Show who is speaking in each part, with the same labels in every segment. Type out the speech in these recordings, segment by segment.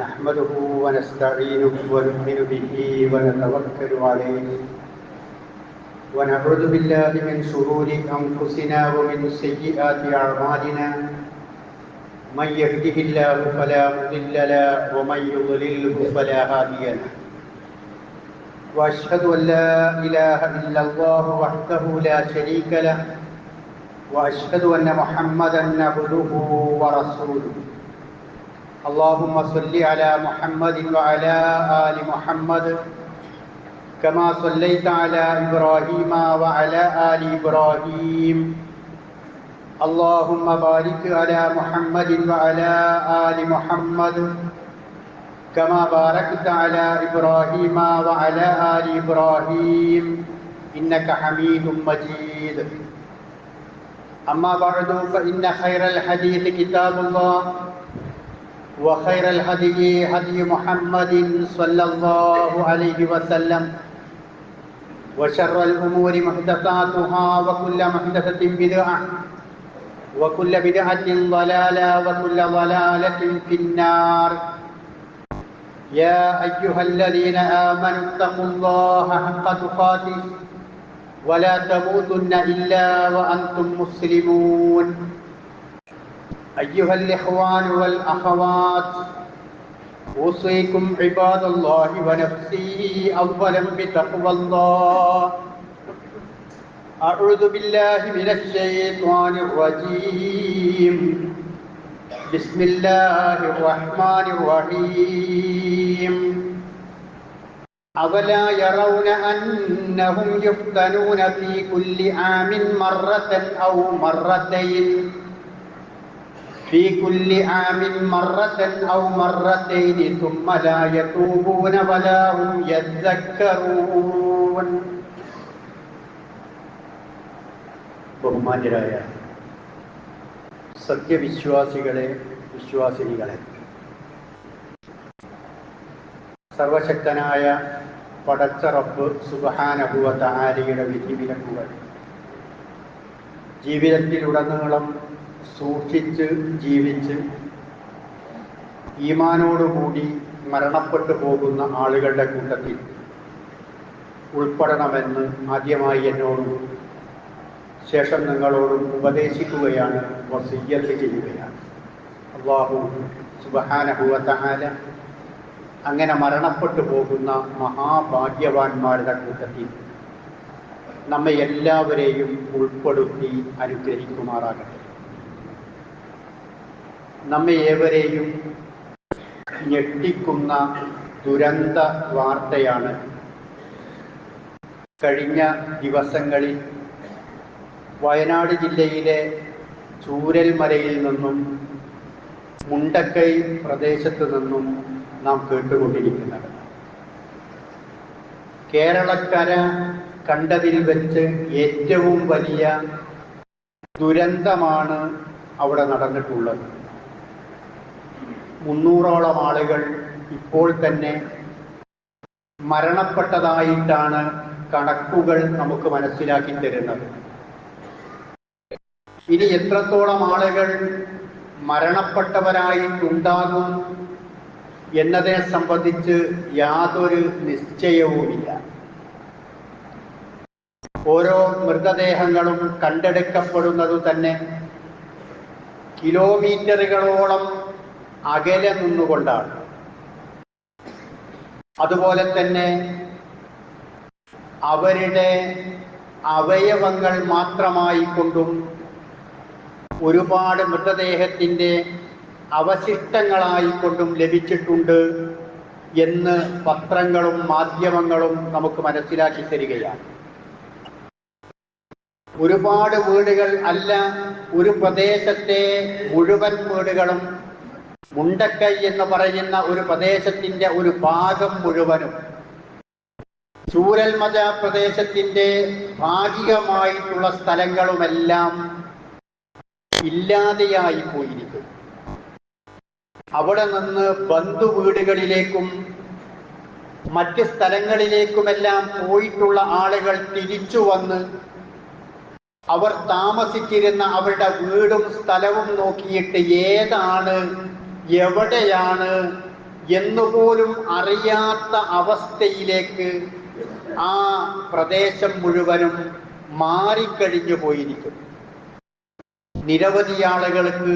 Speaker 1: نحمده ونستعينه ونؤمن به ونتوكل عليه ونعوذ بالله من شرور أنفسنا ومن سيئات أعمالنا من يهده الله فلا مضل له ومن يضلله فلا هادي له وأشهد أن لا إله إلا الله وحده لا شريك له وأشهد أن محمدا عبده ورسوله اللهم صل على محمد وعلى آل محمد كما صليت على إبراهيم وعلى آل إبراهيم اللهم بارك على محمد وعلى آل محمد كما باركت على إبراهيم وعلى آل إبراهيم إنك حميد مجيد أما بعد فإن خير الحديث كتاب الله وخير الهدي هدي محمد صلى الله عليه وسلم وشر الأمور محدثاتها وكل محدثة بدعة وكل بدعة ضلالة وكل ضلالة في النار يا أيها الذين آمنوا اتقوا الله حق تقاته ولا تموتن إلا وأنتم مسلمون أيها الإخوان والأخوات أوصيكم عباد الله ونفسي أولا بتقوى الله أعوذ بالله من الشيطان الرجيم بسم الله الرحمن الرحيم أولا يرون أنهم يفتنون في كل عام مرة أو مرتين في كل عام مرة أو مرتين ثم لا يتوبون ولا هم يذكرون ബഹുമാന്യരായ സത്യവിശ്വാസികളെ വിശ്വാസിനികളെ, സർവശക്തനായ പടച്ച റബ്ബ് സുബ്ഹാനഹു വ തആലയുടെ വിധിവിലക്കുകൾ ജീവിതത്തിലുടനീളം സൂക്ഷിച്ച് ജീവിച്ച് ഈമാനോടുകൂടി മരണപ്പെട്ടു പോകുന്ന ആളുകളുടെ കൂട്ടത്തിൽ ഉൾപ്പെടണമെന്ന് ആദ്യമായി എന്നോടും ശേഷം നിങ്ങളോടും ഉപദേശിക്കുകയാണ്, വസിയ്യത്ത് ചെയ്യുകയാണ്. അല്ലാഹു സുബ്ഹാനഹു വ തആല അങ്ങനെ മരണപ്പെട്ടു പോകുന്ന മഹാഭാഗ്യവാന്മാരുടെ കൂട്ടത്തിൽ നമ്മെ എല്ലാവരെയും ഉൾപ്പെടുത്തി അനുഗ്രഹിക്കുമാറാകട്ടെ. നമ്മെ ഏവരെയും ഞെട്ടിക്കുന്ന ദുരന്ത വാർത്തയാണ് കഴിഞ്ഞ ദിവസങ്ങളിൽ വയനാട് ജില്ലയിലെ ചൂരൽമലയിൽ നിന്നും മുണ്ടക്കൈ പ്രദേശത്ത് നിന്നും നാം കേട്ടുകൊണ്ടിരിക്കുന്നത്. കേരളക്കര കണ്ടതിൽ വെച്ച് ഏറ്റവും വലിയ ദുരന്തമാണ് അവിടെ നടന്നിട്ടുള്ളത്. 300ഓളം ആളുകൾ ഇപ്പോൾ തന്നെ മരണപ്പെട്ടതായിട്ടാണ് കണക്കുകൾ നമുക്ക് മനസ്സിലാക്കി തരുന്നത്. ഇനി എത്രത്തോളം ആളുകൾ മരണപ്പെട്ടവരായിട്ടുണ്ടാകും എന്നതിനെ സംബന്ധിച്ച് യാതൊരു നിശ്ചയവുമില്ല. ഓരോ മൃതദേഹങ്ങളും കണ്ടെടുക്കപ്പെടുന്നത് തന്നെ കിലോമീറ്ററുകളോളം അകലെ നിന്നുകൊണ്ടാണ്. അതുപോലെ തന്നെ അവരുടെ അവയവങ്ങൾ മാത്രമായി കൊണ്ടും ഒരുപാട് മൃതദേഹത്തിൻ്റെ അവശിഷ്ടങ്ങളായിക്കൊണ്ടും ലഭിച്ചിട്ടുണ്ട് എന്ന് പത്രങ്ങളും മാധ്യമങ്ങളും നമുക്ക് മനസ്സിലാക്കി തരികയാണ്. ഒരുപാട് വീടുകൾ അല്ല, ഒരു പ്രദേശത്തെ മുഴുവൻ വീടുകളും മുണ്ടക്കൈ എന്ന് പറയുന്ന ഒരു പ്രദേശത്തിന്റെ ഒരു ഭാഗം മുഴുവനും ചൂരൽമല പ്രദേശത്തിന്റെ ഭാഗികമായിട്ടുള്ള സ്ഥലങ്ങളുമെല്ലാം ഇല്ലാതെയായി പോയിരിക്കും. അവിടെ നിന്ന് ബന്ധുവീടുകളിലേക്കും മറ്റ് സ്ഥലങ്ങളിലേക്കുമെല്ലാം പോയിട്ടുള്ള ആളുകൾ തിരിച്ചു വന്ന് അവർ താമസിച്ചിരുന്ന അവരുടെ വീടും സ്ഥലവും നോക്കിയിട്ട് ഏതാണ് എവിടെയാണ് എന്നുപോലും അറിയാത്ത അവസ്ഥയിലേക്ക് ആ പ്രദേശം മുഴുവനും മാറിക്കഴിഞ്ഞു പോയിരിക്കും. നിരവധി ആളുകൾക്ക്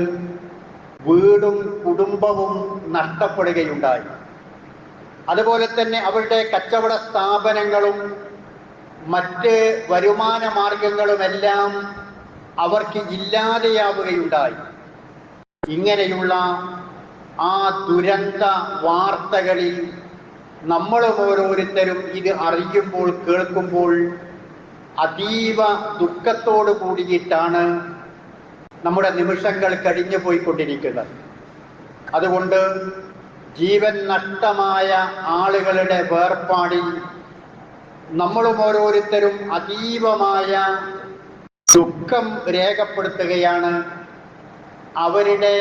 Speaker 1: വീടും കുടുംബവും നഷ്ടപ്പെടുകയുണ്ടായി. അതുപോലെ തന്നെ അവരുടെ കച്ചവട സ്ഥാപനങ്ങളും മറ്റ് വരുമാന മാർഗങ്ങളുമെല്ലാം അവർക്ക് ഇല്ലാതെയാവുകയുണ്ടായി. ഇങ്ങനെയുള്ള ആ ദുരന്ത വാർത്തകളിൽ നമ്മളും ഓരോരുത്തരും ഇത് അറിയുമ്പോൾ, കേൾക്കുമ്പോൾ അതീവ ദുഃഖത്തോടു കൂടിയിട്ടാണ് നമ്മുടെ നിമിഷങ്ങൾ കഴിഞ്ഞു പോയിക്കൊണ്ടിരിക്കുന്നത്. അതുകൊണ്ട് ജീവൻ നഷ്ടമായ ആളുകളുടെ വേർപാടിൽ നമ്മളും ഓരോരുത്തരും അതീവമായ ദുഃഖം രേഖപ്പെടുത്തുകയാണ്. അവരുടെ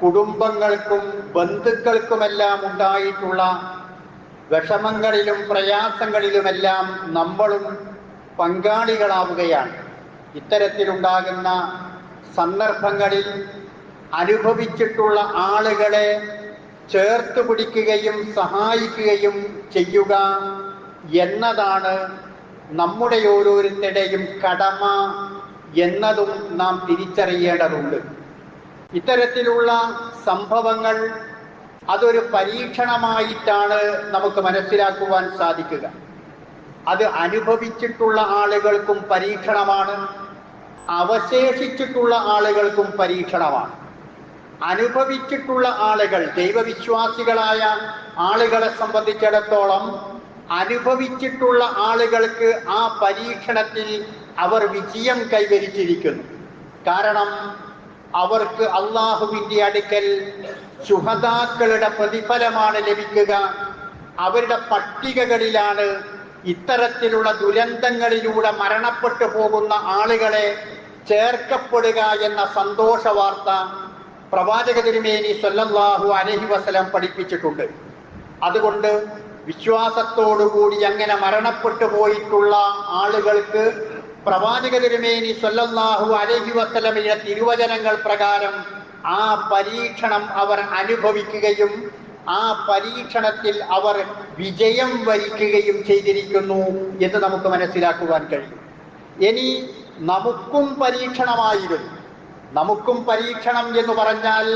Speaker 1: കുടുംബങ്ങൾക്കും ബന്ധുക്കൾക്കുമെല്ലാം ഉണ്ടായിട്ടുള്ള വിഷമങ്ങളിലും പ്രയാസങ്ങളിലുമെല്ലാം നമ്മളും പങ്കാളികളാവുകയാണ്. ഇത്തരത്തിലുണ്ടാകുന്ന സന്ദർഭങ്ങളിൽ അനുഭവിച്ചിട്ടുള്ള ആളുകളെ ചേർത്ത് പിടിക്കുകയും സഹായിക്കുകയും ചെയ്യുക എന്നതാണ് നമ്മുടെ ഓരോരുത്തരുടെയും കടമ എന്നതും നാം തിരിച്ചറിയേണ്ടതുണ്ട്. ഇത്തരത്തിലുള്ള സംഭവങ്ങൾ അതൊരു പരീക്ഷണമായിട്ടാണ് നമുക്ക് മനസ്സിലാക്കുവാൻ സാധിക്കുക. അത് അനുഭവിച്ചിട്ടുള്ള ആളുകൾക്കും പരീക്ഷണമാണ്, അവശേഷിച്ചിട്ടുള്ള ആളുകൾക്കും പരീക്ഷണമാണ്. അനുഭവിച്ചിട്ടുള്ള ആളുകൾ, ദൈവവിശ്വാസികളായ ആളുകളെ സംബന്ധിച്ചിടത്തോളം അനുഭവിച്ചിട്ടുള്ള ആളുകൾക്ക് ആ പരീക്ഷണത്തിൽ അവർ വിജയം കൈവരിച്ചിരിക്കുന്നു. കാരണം അവർക്ക് അള്ളാഹുവിൻ്റെ അടുക്കൽ ശുഹദാക്കളുടെ പ്രതിഫലമാണ് ലഭിക്കുക. അവരുടെ പട്ടികകളിലാണ് ഇത്തരത്തിലുള്ള ദുരന്തങ്ങളിലൂടെ മരണപ്പെട്ടു പോകുന്ന ആളുകളെ ചേർക്കപ്പെടുക എന്ന സന്തോഷ വാർത്ത പ്രവാചക തിരുമേനി സ്വല്ലല്ലാഹു അലൈഹി വസല്ലം പഠിപ്പിച്ചിട്ടുണ്ട്. അതുകൊണ്ട് വിശ്വാസത്തോടുകൂടി അങ്ങനെ മരണപ്പെട്ടു പോയിട്ടുള്ള ആളുകൾക്ക് പ്രവാചക തിരുമേനി സ്വല്ലല്ലാഹു അലൈഹി വസല്ലമയുടെ തിരുവചനങ്ങൾ പ്രകാരം ആ പരീക്ഷണം അവർ അനുഭവിക്കുകയും ആ പരീക്ഷണത്തിൽ അവർ വിജയം വരിക്കുകയും ചെയ്തിരിക്കുന്നു എന്ന് നമുക്ക് മനസ്സിലാക്കുവാൻ കഴിയും. ഇനി നമുക്കും പരീക്ഷണമായിരുന്നു. നമുക്കും പരീക്ഷണം എന്ന് പറഞ്ഞാൽ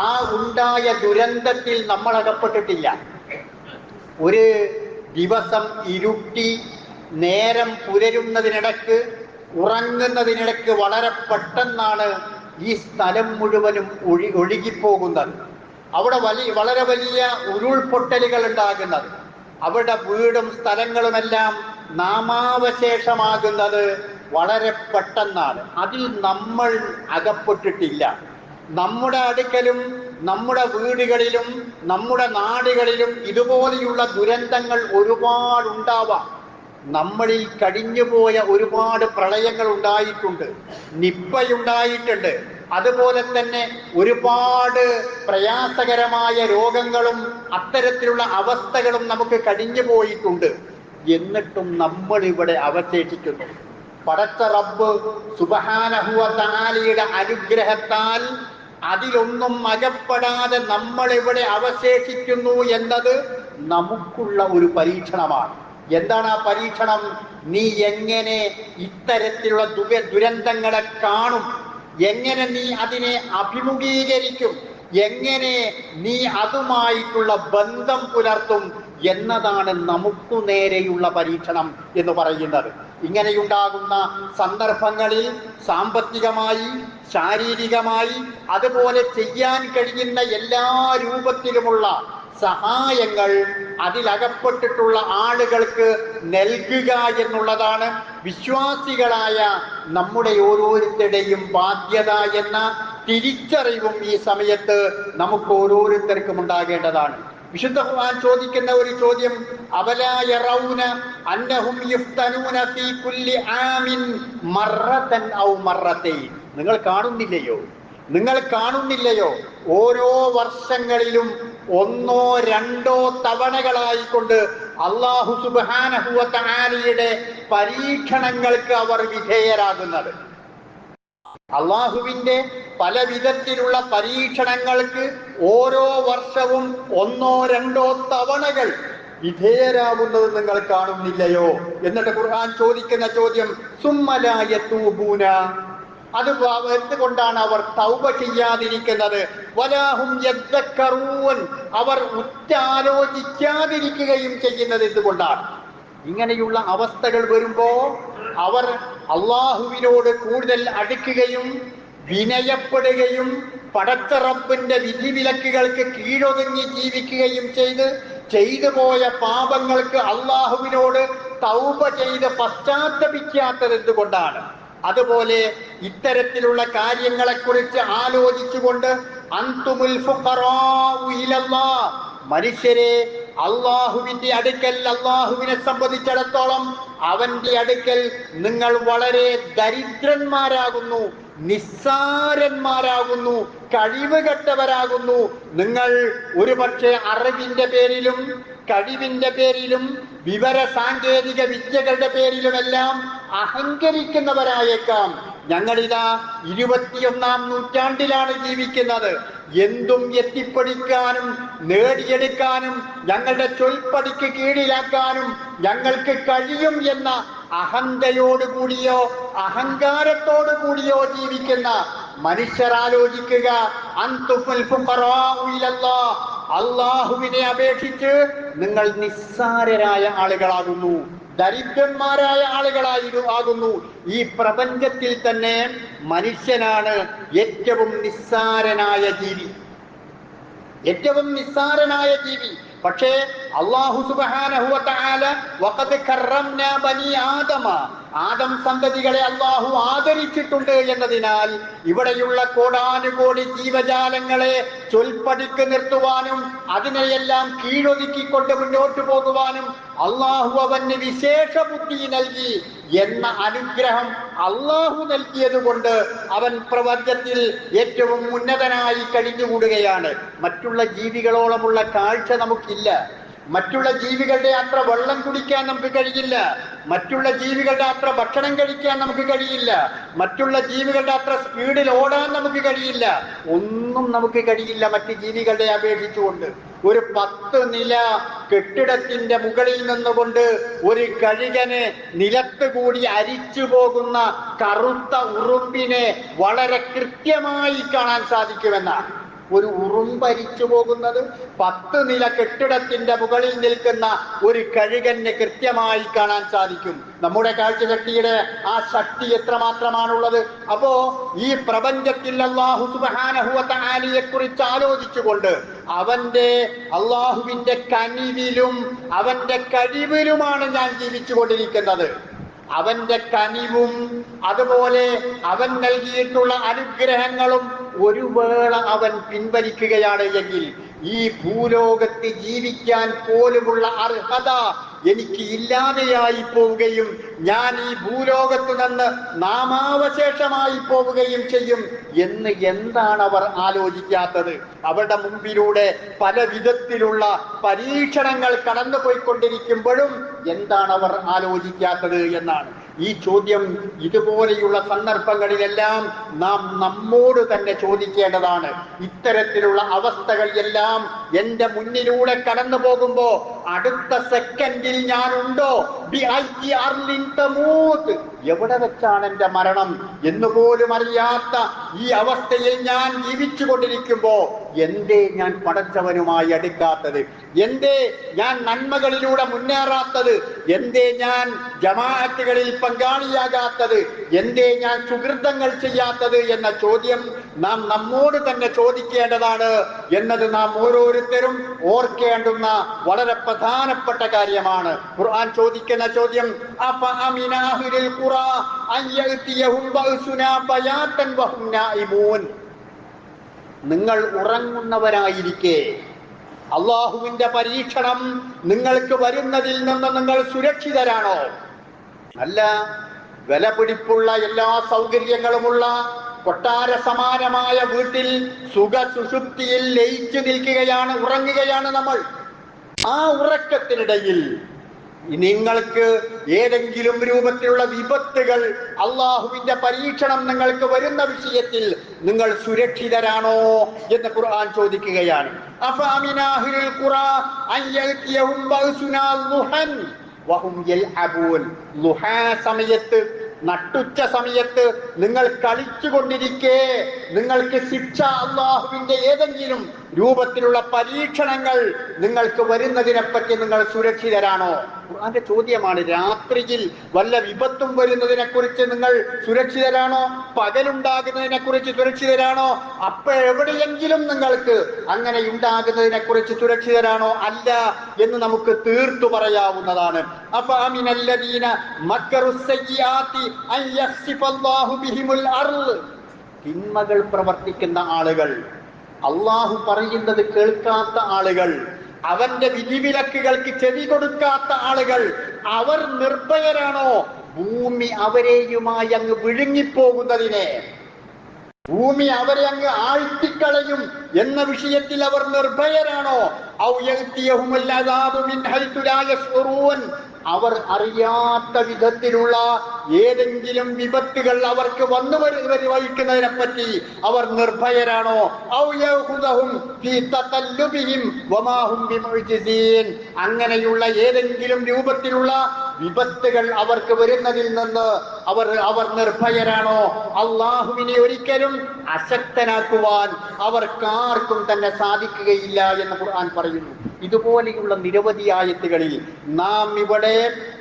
Speaker 1: ആ ഉണ്ടായ ദുരന്തത്തിൽ നമ്മൾ അകപ്പെട്ടിട്ടില്ല. ഒരു ദിവസം ഇരുട്ടി നേരം പുലരുന്നതിനിടക്ക്, ഉറങ്ങുന്നതിനിടക്ക് വളരെ പെട്ടെന്നാണ് ഈ സ്ഥലം മുഴുവനും ഒഴുകിപ്പോകുന്നത്. അവിടെ വളരെ വലിയ ഉരുൾപൊട്ടലുകൾ ഉണ്ടാകുന്നത്. അവരുടെ വീടും സ്ഥലങ്ങളുമെല്ലാം നാമാവശേഷമാകുന്നത് വളരെ പെട്ടെന്നാണ്. അതിൽ നമ്മൾ അകപ്പെട്ടിട്ടില്ല. നമ്മുടെ അടുക്കലും നമ്മുടെ വീടുകളിലും നമ്മുടെ നാടുകളിലും ഇതുപോലെയുള്ള ദുരന്തങ്ങൾ ഒരുപാടുണ്ടാവാം. നമ്മളിൽ കഴിഞ്ഞുപോയ ഒരുപാട് പ്രളയങ്ങൾ ഉണ്ടായിട്ടുണ്ട്, നിപ്പയുണ്ടായിട്ടുണ്ട്. അതുപോലെ തന്നെ ഒരുപാട് പ്രയാസകരമായ രോഗങ്ങളും അത്തരത്തിലുള്ള അവസ്ഥകളും നമുക്ക് കഴിഞ്ഞു പോയിട്ടുണ്ട്. എന്നിട്ടും നമ്മൾ ഇവിടെ അവശേഷിക്കുന്നു. പടച്ച റബ്ബ് സുബ്ഹാനഹു വ തആലയുടെ അനുഗ്രഹത്താൽ അതിലൊന്നും അകപ്പെടാതെ നമ്മൾ ഇവിടെ അവശേഷിക്കുന്നു എന്നത് നമുക്കുള്ള ഒരു പരീക്ഷണമാണ്. എന്താണ് ആ പരീക്ഷണം? നീ എങ്ങനെ ഇത്തരത്തിലുള്ള ദുരന്തങ്ങളെ കാണും, എങ്ങനെ നീ അതിനെ അഭിമുഖീകരിക്കും, എങ്ങനെ നീ അതുമായിട്ടുള്ള ബന്ധം പുലർത്തും എന്നതാണ് നമുക്ക് നേരെയുള്ള പരീക്ഷണം എന്ന് പറയുന്നത്. ഇങ്ങനെയുണ്ടാകുന്ന സന്ദർഭങ്ങളിൽ സാമ്പത്തികമായി, ശാരീരികമായി, അതുപോലെ ചെയ്യാൻ കഴിയുന്ന എല്ലാ രൂപത്തിലുമുള്ള സഹായങ്ങൾ അതിലകപ്പെട്ടിട്ടുള്ള ആളുകൾക്ക് നൽകുക എന്നുള്ളതാണ് വിശ്വാസികളായ നമ്മുടെ ഓരോരുത്തരുടെയും ബാധ്യത എന്ന തിരിച്ചറിവും ഈ സമയത്ത് നമുക്ക് ഓരോരുത്തർക്കും ഉണ്ടാകേണ്ടതാണ്. വിശുദ്ധ ഖുർആൻ ചോദിക്കുന്ന ഒരു ചോദ്യം, അവലാ യറൗന അന്നഹും യുഫ്തനൂന ഫീ കുല്ലി ആമിൻ മറതൻ ഔ മറതൈൻ. നിങ്ങൾ കാണുന്നില്ലയോ ഓരോ വർഷങ്ങളിലും ഒന്നോ രണ്ടോ തവണകളായിക്കൊണ്ട് അല്ലാഹു സുബ്ഹാനഹു വ തആലയുടെ പരീക്ഷണങ്ങൾക്ക് അവർ വിധേയരാകുന്നത്. അള്ളാഹുവിന്റെ പല വിധത്തിലുള്ള പരീക്ഷണങ്ങൾക്ക് ഓരോ വർഷവും ഒന്നോ രണ്ടോ തവണകൾ വിധേയരാകുന്നത് നിങ്ങൾ കാണുന്നില്ലയോ? എന്നിട്ട് ഖുർആൻ ചോദിക്കുന്ന ചോദ്യം സുമ്മലാ യതൂബൂന, അത് എന്തുകൊണ്ടാണ് അവർ തൗബ ചെയ്യാതിരിക്കുന്നത്? വലാഹും യദ്ദക്കറൂൻ, അവർ ഉറ്റാലോചിക്കാതിരിക്കുകയും ചെയ്യുന്നത് എന്തുകൊണ്ടാണ്? ഇങ്ങനെയുള്ള അവസ്ഥകൾ വരുമ്പോ അവർ അള്ളാഹുവിനോട് കൂടുതൽ അടുക്കുകയും വിനയപ്പെടുകയും പടച്ച റബ്ബിന്റെ വിധിവിലക്കുകൾക്ക് കീഴൊതുങ്ങി ജീവിക്കുകയും ചെയ്തു പോയ പാപങ്ങൾക്ക് അള്ളാഹുവിനോട് തൗബ ചെയ്ത് പശ്ചാത്തപിക്കാത്തത് എന്തുകൊണ്ടാണ്? അതുപോലെ ഇത്തരത്തിലുള്ള കാര്യങ്ങളെക്കുറിച്ച് ആലോചിച്ചുകൊണ്ട് അൻതുമുൽ ഫുഖറാഉ ഇലല്ലാഹ്, മനുഷ്യരെ അള്ളാഹുവിന്റെ അടുക്കൽ, അള്ളാഹുവിനെ സംബന്ധിച്ചിടത്തോളം അവന്റെ അടുക്കൽ നിങ്ങൾ വളരെ ദരിദ്രന്മാരാകുന്നു, നിസ്സാരന്മാരാകുന്നു, കഴിവുകെട്ടവരാകുന്നു. നിങ്ങൾ ഒരുപക്ഷെ അറിവിന്റെ പേരിലും കഴിവിന്റെ പേരിലും വിവര സാങ്കേതിക വിദ്യകളുടെ പേരിലുമെല്ലാം അഹങ്കരിക്കുന്നവരായേക്കാം. ഞങ്ങളിതാ 21-ാം നൂറ്റാണ്ടിലാണ് ജീവിക്കുന്നത്. എന്തും എത്തിപ്പിടിക്കാനും നേടിയെടുക്കാനും ഞങ്ങളുടെ ചൊൽപ്പടിക്ക് കീഴിലാക്കാനും ഞങ്ങൾക്ക് കഴിയും എന്ന അഹന്തയോടുകൂടിയോ അഹങ്കാരത്തോടു കൂടിയോ ജീവിക്കുന്ന മനുഷ്യർ ആലോചിക്കുക, അൻതുമുൽ ഫുഖറാഉ ഇലല്ലാഹ്, അള്ളാഹുവിനെ അപേക്ഷിച്ച് നിങ്ങൾ നിസ്സാരരായ ആളുകളാകുന്നു, ദരിദ്രന്മാരായ ആളുകളാകുന്നു. ഈ പ്രപഞ്ചത്തിൽ തന്നെ മനുഷ്യനാണ് ഏറ്റവും നിസ്സാരനായ ജീവി, ഏറ്റവും നിസ്സാരനായ ജീവി. പക്ഷേ അല്ലാഹു സുബ്ഹാനഹു വ തആല വഖദ് കറംനാ ബനി ആദമ, ആദം സന്തതികളെ അല്ലാഹു ആദരിച്ചിട്ടുണ്ട് എന്നതിനാൽ ഇവിടെയുള്ള കോടാനുകോടി ജീവജാലങ്ങളെ ചൊൽപ്പടിക്ക് നിർത്തുവാനും അതിനെയെല്ലാം കീഴൊതുക്കിക്കൊണ്ട് മുന്നോട്ട് പോകുവാനും അല്ലാഹു അവന് വിശേഷ ബുദ്ധി നൽകി എന്ന അനുഗ്രഹം അല്ലാഹു നൽകിയത് കൊണ്ട് അവൻ പ്രപഞ്ചത്തിൽ ഏറ്റവും ഉന്നതനായി കഴിഞ്ഞുകൂടുകയാണ്. മറ്റുള്ള ജീവികളോളമുള്ള കാഴ്ച നമുക്കില്ല. മറ്റുള്ള ജീവികളുടെ അത്ര വെള്ളം കുടിക്കാൻ നമുക്ക് കഴിയില്ല. മറ്റുള്ള ജീവികളുടെ അത്ര ഭക്ഷണം കഴിക്കാൻ നമുക്ക് കഴിയില്ല. മറ്റുള്ള ജീവികളുടെ അത്ര സ്പീഡിൽ ഓടാൻ നമുക്ക് കഴിയില്ല. ഒന്നും നമുക്ക് കഴിയില്ല മറ്റു ജീവികളുടെ അപേക്ഷിച്ചുകൊണ്ട്. ഒരു 10 നില കെട്ടിടത്തിന്റെ മുകളിൽ നിന്നുകൊണ്ട് ഒരു കഴുകനെ നിലത്ത് കൂടി അരിച്ചു പോകുന്ന കറുത്ത ഉറുമ്പിനെ വളരെ കൃത്യമായി കാണാൻ സാധിക്കുമെന്നാണ്. ഒരു ഉറുമ്പരിച്ചു പോകുന്നത് 10 നില കെട്ടിടത്തിന്റെ മുകളിൽ നിൽക്കുന്ന ഒരു കഴുകന് കൃത്യമായി കാണാൻ സാധിക്കും. നമ്മുടെ കാഴ്ചശക്തിയുടെ ആ ശക്തി എത്രമാത്രമാണുള്ളത്! അപ്പോ ഈ പ്രപഞ്ചത്തിൽ അല്ലാഹു സുബ്ഹാനഹു വ തആലയെ കുറിച്ച് ആലോചിച്ചുകൊണ്ട് അവന്റെ അല്ലാഹുവിന്റെ കനിവിലും അവന്റെ കഴിവിലുമാണ് ഞാൻ ജീവിച്ചു കൊണ്ടിരിക്കുന്നത്. അവന്റെ കനിവും അതുപോലെ അവൻ നൽകിയിട്ടുള്ള അനുഗ്രഹങ്ങളും ഒരു വേള അവൻ പിൻവലിക്കുകയാണ് എങ്കിൽ ഈ ഭൂലോകത്ത് ജീവിക്കാൻ പോലുമുള്ള അർഹത എനിക്ക് ഇല്ലാതെയായി പോവുകയും ഞാൻ ഈ ഭൂലോകത്ത് നിന്ന് നാമാവശേഷമായി പോവുകയും ചെയ്യും എന്ന് എന്താണ് അവർ ആലോചിക്കാത്തത്? അവരുടെ മുമ്പിലൂടെ പല വിധത്തിലുള്ള പരീക്ഷണങ്ങൾ കടന്നുപോയിക്കൊണ്ടിരിക്കുമ്പോഴും എന്താണ് അവർ ആലോചിക്കാത്തത് എന്നാണ് ഈ ചോദ്യം. ഇതുപോലെയുള്ള സന്ദർഭങ്ങളിലെല്ലാം നാം നമ്മോട് തന്നെ ചോദിക്കേണ്ടതാണ്. ഇത്തരത്തിലുള്ള അവസ്ഥകൾ എല്ലാം എന്റെ മുന്നിലൂടെ കടന്നു പോകുമ്പോ അടുത്ത സെക്കൻഡിൽ ഞാനുണ്ടോ? എവിടെ വെച്ചാണ് എന്റെ മരണം എന്നുപോലും അറിയാത്ത ഈ അവസ്ഥയിൽ ഞാൻ ജീവിച്ചു കൊണ്ടിരിക്കുമ്പോ എന്തേ ഞാൻ പടച്ചവനുമായി അടുക്കാത്തത്? എന്തേ ഞാൻ നന്മകളിലൂടെ മുന്നേറാത്തത്? എന്തേ ഞാൻ ജമാഅത്തുകളിൽ പങ്കാളിയാകാത്തത്? എന്തേ ഞാൻ സുഹൃതങ്ങൾ ചെയ്യാത്തത് എന്ന ചോദ്യം നാം നമ്മോട് തന്നെ ചോദിക്കേണ്ടതാണ് എന്നത് നാം ഓരോരുത്തരും ഓർക്കേണ്ടുന്ന വളരെ പ്രധാനപ്പെട്ട കാര്യമാണ്. ഖുർആൻ ചോദിക്കുന്ന ചോദ്യം നിങ്ങൾ ഉറങ്ങുന്നവരായിരിക്കെ അള്ളാഹുവിന്റെ പരീക്ഷണം നിങ്ങൾക്ക് വരുന്നതിൽ നിന്ന് നിങ്ങൾ സുരക്ഷിതരാണോ? അല്ല, വിലപിടിപ്പുള്ള എല്ലാ സൗകര്യങ്ങളുമുള്ള കൊട്ടാര സമാനമായ വീട്ടിൽ സുഖ സുഷുപ്തിയിൽ ലയിച്ചു നിൽക്കുകയാണ്, ഉറങ്ങുകയാണ് നമ്മൾ. ആ ഉറക്കത്തിനിടയിൽ നിങ്ങൾക്ക് ഏതെങ്കിലും രൂപത്തിലുള്ള വിപത്തുകൾ, അള്ളാഹുവിന്റെ പരീക്ഷണം നിങ്ങൾക്ക് വരുന്ന വിഷയത്തിൽ നിങ്ങൾ സുരക്ഷിതരാണോ എന്ന് ഖുർആൻ ചോദിക്കുകയാണ്. അഫഅമിനാഹിൽ ഖുറാ അൻ യഅതിയഹും ബഅസുനാ ളുഹൻ വഹും യൽഅബൂൻ. ളുഹാ സമയത്ത്, നട്ടുച്ച സമയത്ത് നിങ്ങൾ കളിച്ചുകൊണ്ടിരിക്കെ നിങ്ങൾക്ക് ശിക്ഷ, അള്ളാഹുവിന്റെ ഏതെങ്കിലും രൂപത്തിലുള്ള പരീക്ഷണങ്ങൾ നിങ്ങൾക്ക് വരുന്നതിനെപ്പറ്റി നിങ്ങൾ സുരക്ഷിതരാണോ? ഖുർആന്റെ ചോദ്യമാണ്. രാത്രിയിൽ വല്ല വിപത്തും വരുന്നതിനെ കുറിച്ച് നിങ്ങൾ സുരക്ഷിതരാണോ? പകലുണ്ടാകുന്നതിനെ കുറിച്ച് സുരക്ഷിതരാണോ? എവിടെയെങ്കിലും നിങ്ങൾക്ക് അങ്ങനെ ഉണ്ടാകുന്നതിനെ കുറിച്ച് സുരക്ഷിതരാണോ? അല്ല എന്ന് നമുക്ക് തീർത്തു പറയാവുന്നതാണ്. അഫഅമിനല്ലദീന മക്കറുസ്സയ്യാത്തി അൻ യഖ്സിഫല്ലാഹു ബിഹിമുൽ അർള്. തിന്മകൾ പ്രവർത്തിക്കുന്ന ആളുകൾ, അള്ളാഹു പറയുന്നത് കേൾക്കാത്ത ആളുകൾ, അവന്റെ വിധിവിലക്കുകൾക്ക് ചെവി കൊടുക്കാത്ത ആളുകൾ, അവർ നിർഭയരാണോ ഭൂമി അവരെയുമായി അങ്ങ് വിഴുങ്ങിപ്പോകുന്നതിനെ, ഭൂമി അവരെ അങ്ങ് ആഴ്ത്തിക്കളയും എന്ന വിഷയത്തിൽ അവർ നിർഭയരാണോ? ഔ യഅതിയഹുൽ അദാബു മിൻ ഹൈതു ലാ യശ്ഉറൂൻ. അവർ അറിയാത്ത വിധത്തിലുള്ള ഏതെങ്കിലും വിപത്തുകൾ അവർക്ക് വന്നു വഹിക്കുന്നതിനെ പറ്റി അവർ നിർഭയരാണോ? ഔ യഖുദഹും ഫീ തഖല്ലുബിഹിം വമാ ഹും ബിമുഅ്ജിസീൻ. അങ്ങനെയുള്ള ഏതെങ്കിലും രൂപത്തിലുള്ള വിപത്തുകൾ അവർക്ക് വരുന്നതിൽ നിന്ന് അവർ നിർഭയരാണോ? അള്ളാഹുവിനെ ഒരിക്കലും അശക്തനാക്കുവാൻ അവർക്കാർക്കും തന്നെ സാധിക്കുകയില്ല എന്ന് ഖുർആൻ പറയുന്നു. ഇതുപോലെയുള്ള നിരവധി ആയത്തുകളിൽ നാം ഇവിടെ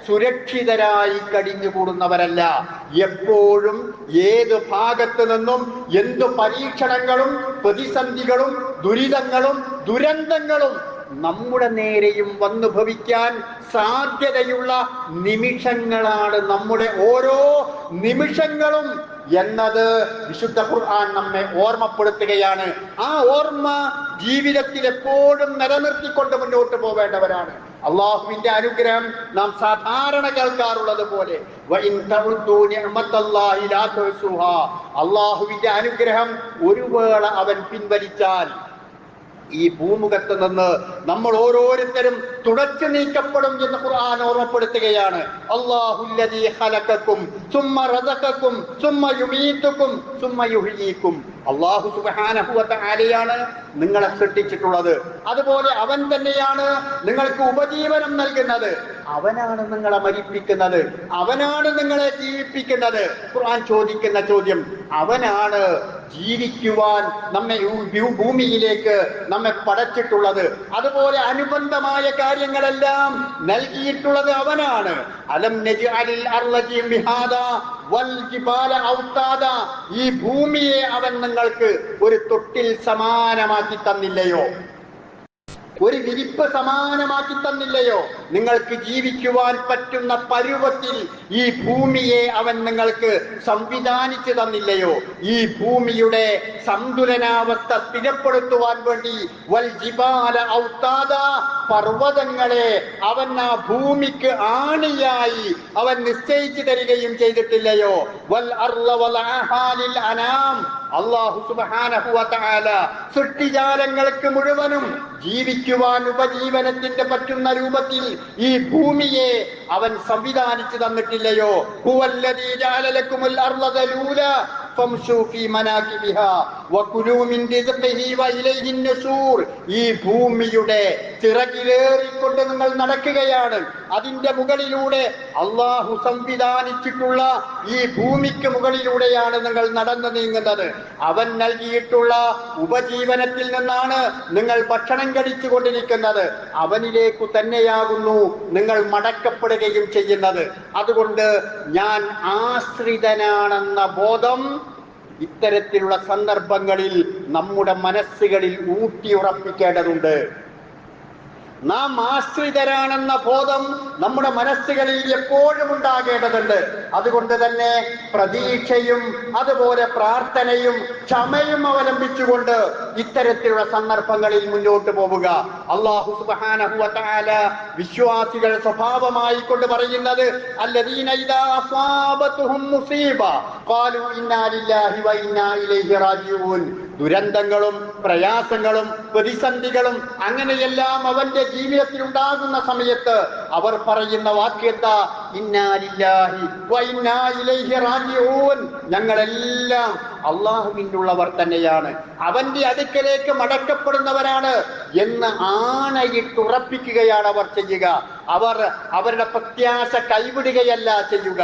Speaker 1: സുരക്ഷിതരായി കഴിഞ്ഞുകൂടുന്നവരല്ല. എപ്പോഴും ഏത് ഭാഗത്ത് നിന്നും എന്തു പരീക്ഷണങ്ങളും പ്രതിസന്ധികളും ദുരിതങ്ങളും ദുരന്തങ്ങളും നമ്മുടെ നേരെയും വന്നു ഭവിക്കാൻ സാധ്യതയുള്ള നിമിഷങ്ങളാണ് നമ്മുടെ ഓരോ നിമിഷങ്ങളും എന്നത് വിശുദ്ധ ഖുർആൻ നമ്മെ ഓർമ്മപ്പെടുത്തുകയാണ്. ആ ഓർമ്മ ജീവിതത്തിൽ എപ്പോഴും നിലനിർത്തിക്കൊണ്ട് മുന്നോട്ട് പോവേണ്ടവരാണ്. അള്ളാഹുവിന്റെ അനുഗ്രഹം നാം സാധാരണ കേൾക്കാറുള്ളത് പോലെ അള്ളാഹുവിന്റെ അനുഗ്രഹം ഒരു വേള അവൻ പിൻവലിച്ചാൽ ഈ ഭൂമുഖത്ത് നിന്ന് നമ്മൾ ഓരോരുത്തരും തുടച്ചു നീക്കപ്പെടും എന്ന് ഖുർആൻ ഓർമ്മപ്പെടുത്തുകയാണ്. അല്ലാഹുല്ലദീ ഖലഖക്കും സുമ്മ റസഖക്കും സുമ്മ യുമീതുക്കും സുമ്മ യുഹ്യീക്കും. അല്ലാഹു സുബ്ഹാനഹു വ തആലയാണ് നിങ്ങളെ സൃഷ്ടിച്ചിട്ടുള്ളത്. അതുപോലെ അവൻ തന്നെയാണ് നിങ്ങൾക്ക് ഉപജീവനം നൽകുന്നത്. അവനാണ് നിങ്ങളെ മരിപ്പിക്കുന്നത്, അവനാണ് നിങ്ങളെ ജീവിപ്പിക്കുന്നത്. ഖുർആൻ ചോദിക്കുന്ന ചോദ്യം, അവനാണ് ജീവിക്കുവാൻ നമ്മെ ഭൂമിയിലേക്ക് നമ്മെ പടച്ചിട്ടുള്ളത്. അതുപോലെ അനുബന്ധമായ കാര്യങ്ങളെല്ലാം നൽകിയിട്ടുള്ളത് അവനാണ്. അലം നജ്അലിൽ അർള മിഹാദാ വൽ ജിബാല ഔതാദ. ഈ ഭൂമിയെ അവൻ നിങ്ങൾക്ക് ഒരു തൊട്ടിൽ സമാനമാക്കി തന്നില്ലയോ? ഒരു വിരിപ്പ് സമാനമാക്കി തന്നില്ലയോ? നിങ്ങൾക്ക് ജീവിക്കുവാൻ പറ്റുന്ന പരുവത്തിൽ ഈ ഭൂമിയെ അവൻ നിങ്ങൾക്ക് സംവിധാനിച്ചു തന്നില്ലയോ? ഈ ഭൂമിയുടെ സന്തുലനാവസ്ഥ സ്ഥിരപ്പെടുത്തുവാൻ വേണ്ടി വൽ ജിബാല ഔതാദ, പർവ്വതങ്ങളെ അവൻ ആ ഭൂമിക്ക് ആണിയായി അവൻ നിശ്ചയിച്ചു തരികയും ചെയ്തിട്ടില്ലയോ? വൽ അർള വൽ അഹാലിൽ അനാം. അല്ലാഹു സുബ്ഹാനഹു വ തആല സൃഷ്ടിജാലങ്ങൾക്ക് മുഴുവനും ജീവിക്കുവാൻ ഉപജീവനത്തിന്റെ പറ്റുന്ന രൂപത്തിൽ ഈ ഭൂമിയെ അവൻ സംവിധാനിച്ചു തന്നിട്ടില്ലയോ? ഹുവല്ലദീ ജഅല ലക്കുമുൽ അർള ദലൂല ഫംശൂ ഫീ മനാകിബിഹാ വകുലൂ മിൻ റിസ്ഖിഹി വഇലൈഹിൻ നുശൂർ. ഈ ഭൂമിയുടെ ചിറകിലേറിക്കൊണ്ട് നിങ്ങൾ നടക്കുകയാണ്. അതിന്റെ മുകളിലൂടെ അള്ളാഹു സംവിധാനിച്ചിട്ടുള്ള ഈ ഭൂമിക്ക് മുകളിലൂടെയാണ് നിങ്ങൾ നടന്നു നീങ്ങുന്നത്. അവൻ നൽകിയിട്ടുള്ള ഉപജീവനത്തിൽ നിന്നാണ് നിങ്ങൾ ഭക്ഷണം കഴിച്ചു കൊണ്ടിരിക്കുന്നത്. അവനിലേക്കു തന്നെയാകുന്നു നിങ്ങൾ മടക്കപ്പെടുകയും ചെയ്യുന്നത്. അതുകൊണ്ട് ഞാൻ ആശ്രിതനാണെന്ന ബോധം ഇത്തരത്തിലുള്ള സന്ദർഭങ്ങളിൽ നമ്മുടെ മനസ്സുകളിൽ ഊട്ടിയുറപ്പിക്കേണ്ടതുണ്ട്. നാം ആശ്രിതരാണെന്ന ബോധം നമ്മുടെ മനസ്സുകളിൽ എപ്പോഴും ഉണ്ടാകേണ്ടതുണ്ട്. അതുകൊണ്ട് തന്നെ പ്രതീക്ഷയും അതുപോലെ പ്രാർത്ഥനയും ക്ഷമയും അവലംബിച്ചുകൊണ്ട് ഇത്തരത്തിലുള്ള സന്ദർഭങ്ങളിൽ മുന്നോട്ട് പോവുക. അല്ലാഹു സുബ്ഹാനഹു വ തആല വിശ്വാസികൾ സ്വഭാവമായി കൊണ്ട് പറയുന്നത്, അല്ലദീന ഇദാ അസാബതുഹും മുസീബ ഖാലു ഇന്നാ ലില്ലാഹി വ ഇന്നാ ഇലൈഹി റാജിഊൻ. ദുരന്തങ്ങളും പ്രയാസങ്ങളും പ്രതിസന്ധികളും അങ്ങനെയെല്ലാം അവന്റെ ജീവിതത്തിൽ ഉണ്ടാകുന്ന സമയത്ത് അവർ പറയുന്ന വാക്യത്താ ഇന്നാ ലില്ലാഹി വ ഇന്നാ ഇലൈഹി റാജിഊൻ. ഞങ്ങളെല്ലാം അള്ളാഹുവിനുള്ളവർ തന്നെയാണ്, അവന്റെ അടുക്കലേക്ക് മടക്കപ്പെടുന്നവരാണ് എന്ന് ആണയിട്ടുറപ്പിക്കുകയാണ് അവർ ചെയ്യുക. അവർ അവരുടെ പ്രത്യാശ കൈവിടുകയല്ല ചെയ്യുക,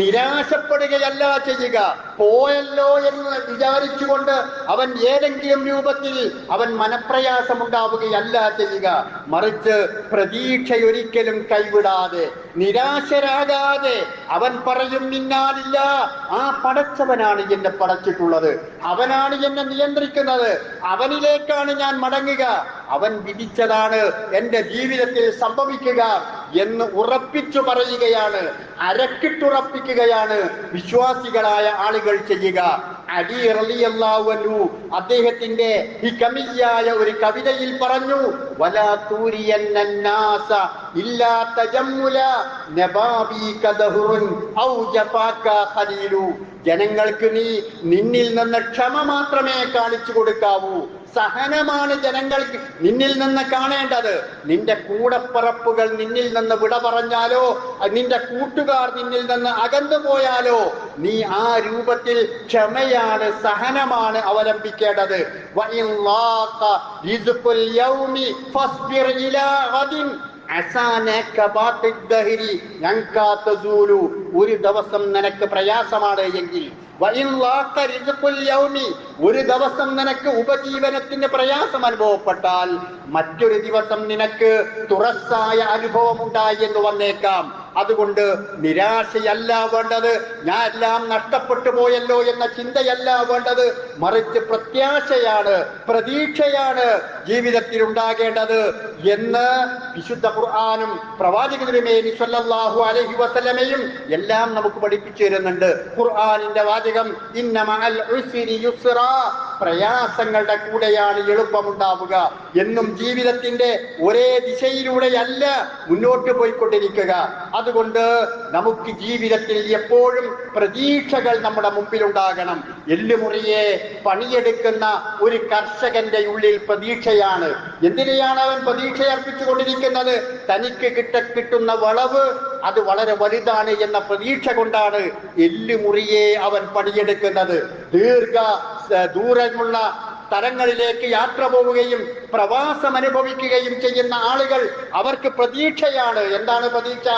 Speaker 1: നിരാശപ്പെടുകയല്ല ചെയ്യുക. പോയല്ലോ എന്ന് വിചാരിച്ചുകൊണ്ട് അവൻ ഏതെങ്കിലും രൂപത്തിൽ അവൻ മനപ്രയാസമുണ്ടാവുകയല്ല ചെയ്യുക. മറിച്ച് പ്രതീക്ഷയൊരിക്കലും കൈവിടാതെ നിരാശരാകാതെ അവൻ പറയും ഇന്നാലില്ല, ആ പടച്ചവനാണ് എന്നെ പടച്ചിട്ടുള്ളത്, അവനാണ് എന്നെ നിയന്ത്രിക്കുന്നത്, അവനിലേക്കാണ് ഞാൻ മടങ്ങുക, അവൻ വിധിച്ചതാണ് എന്റെ ജീവിതത്തിൽ സംഭവിക്കുക എന്ന് ഉറപ്പിച്ചു പറയുകയാണ്, അരക്കിട്ടുറപ്പിക്കുകയാണ് വിശ്വാസികളായ ആളുകൾ ചെയ്യുക. അലി റളിയല്ലാഹു അൻഹു അദ്ദേഹത്തിന്റെ ഹികമിയായ ഒരു കവിതയിൽ പറഞ്ഞു, വലാ തൂരിയന്നാസ ഇല്ലാ തജമ്മുല നബാബിക ദഹ്റുൻ ഔ ജഫാക ഖലീലു. ജനങ്ങൾക്ക് നീ നിന്നിൽ നിന്ന് ക്ഷമ മാത്രമേ കാണിച്ചു കൊടുക്കാവൂ, സഹനമാണ് ജനങ്ങൾക്ക് നിന്നിൽ നിന്ന് കാണേണ്ടത്. നിന്റെ കൂടപ്പറപ്പുകൾ നിന്നിൽ നിന്ന് വിട പറഞ്ഞാലോ, നിന്റെ കൂട്ടുകാർ നിന്നിൽ നിന്ന് അകന്നു പോയാലോ, നീ ആ രൂപത്തിൽ ക്ഷമയാണ്, സഹനമാണ് അവലംബിക്കേണ്ടത്. ഒരു ദിവസം നിനക്ക് പ്രയാസമാണ് എങ്കിൽ, ഒരു ദിവസം നിനക്ക് ഉപജീവനത്തിന്റെ പ്രയാസം അനുഭവപ്പെട്ടാൽ മറ്റൊരു ദിവസം നിനക്ക് തുറസ്സായ അനുഭവം ഉണ്ടായി എന്ന് വന്നേക്കാം. അതുകൊണ്ട് നിരാശയല്ല വേണ്ടത്, ഞാൻ എല്ലാം നഷ്ടപ്പെട്ടു പോയല്ലോ എന്ന ചിന്തയല്ല വേണ്ടത്, മറിച്ച് പ്രത്യാശയാണ്, പ്രതീക്ഷയാണ് ജീവിതത്തിൽ ഉണ്ടാകേണ്ടത് എന്ന് വിശുദ്ധ ഖുർആനും പ്രവാചക തിരുമേനി സ്വല്ലല്ലാഹു അലൈഹി വസല്ലമയും എല്ലാം നമുക്ക് പഠിപ്പിച്ചു തരുന്നുണ്ട്. ഖുർആനിന്റെ വാചകം ഇന്ന മഅൽ ഉസ്രി യുസ്റാ, പ്രയാസങ്ങളുടെ കൂടെയാണ് എളുപ്പമുണ്ടാവുക എന്നും ജീവിതത്തിന്റെ ഒരേ ദിശയിലൂടെയല്ല മുന്നോട്ട് പോയിക്കൊണ്ടിരിക്കുക. അതുകൊണ്ട് നമുക്ക് ജീവിതത്തിൽ എപ്പോഴും പ്രതീക്ഷകൾ നമ്മുടെ മുമ്പിലുണ്ടാകണം. എല്ലുമുറിയെ പണിയെടുക്കുന്ന ഒരു കർഷകന്റെ ഉള്ളിൽ പ്രതീക്ഷയാണ്. എന്തിനെയാണ് അവൻ പ്രതീക്ഷ അർപ്പിച്ചുകൊണ്ടിരിക്കുന്നത്? തനിക്ക് കിട്ടുന്ന വളവ് അത് വളരെ വലുതാണ് എന്ന പ്രതീക്ഷ കൊണ്ടാണ് എല്ലുമുറിയെ അവൻ പണിയെടുക്കുന്നത്. ദൂരമുള്ള സ്ഥലങ്ങളിലേക്ക് യാത്ര പോവുകയും പ്രവാസം അനുഭവിക്കുകയും ചെയ്യുന്ന ആളുകൾ അവർക്ക് പ്രതീക്ഷയാണ്. എന്താണ് പ്രതീക്ഷ?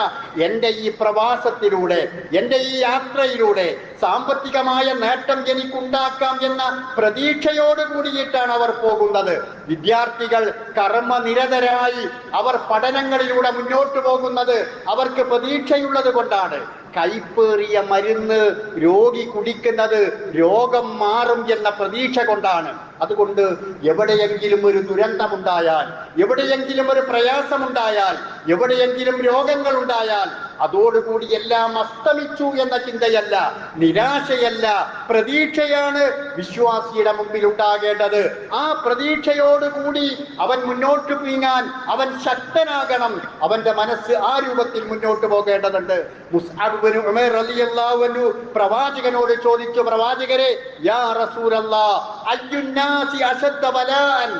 Speaker 1: എൻ്റെ ഈ പ്രവാസത്തിലൂടെ, എൻ്റെ ഈ യാത്രയിലൂടെ സാമ്പത്തികമായ നേട്ടം എനിക്കുണ്ടാക്കാം എന്ന പ്രതീക്ഷയോട് കൂടിയിട്ടാണ് അവർ പോകുന്നത്. വിദ്യാർത്ഥികൾ കർമ്മനിരതരായി അവർ പഠനങ്ങളിലൂടെ മുന്നോട്ട് പോകുന്നത് അവർക്ക് പ്രതീക്ഷയുള്ളത് കൊണ്ടാണ്. കൈപ്പേറിയ മരുന്ന് രോഗി കുടിക്കുന്നത് രോഗം മാറും എന്ന പ്രതീക്ഷ കൊണ്ടാണ്. അതുകൊണ്ട് എവിടെയെങ്കിലും ഒരു ദുരന്തമുണ്ടായാൽ, എവിടെയെങ്കിലും ഒരു പ്രയാസമുണ്ടായാൽ, എവിടെയെങ്കിലും രോഗങ്ങൾ ഉണ്ടായാൽ അതോടുകൂടി എല്ലാം അസ്തമിച്ചു എന്ന ചിന്തയല്ല, നിരാശയല്ല, പ്രതീക്ഷയാണ് വിശ്വാസിയുടെ മുമ്പിൽ ഉണ്ടാകേണ്ടത്. ആ പ്രതീക്ഷയോടുകൂടി അവൻ മുന്നോട്ട് നീങ്ങാൻ അവൻ ശക്തനാകണം. അവന്റെ മനസ്സ് ആ രൂപത്തിൽ മുന്നോട്ട് പോകേണ്ടതുണ്ട്. മുസ്അബ് ഇബ്നു ഉമൈർ റളിയല്ലാഹു അൻഹു പ്രവാചകനോട് ചോദിച്ചു, പ്രവാചകരെ, യാ റസൂലല്ലാഹ് അയ്യുന്നാസി അശദ്ദ ബലാഅൻ,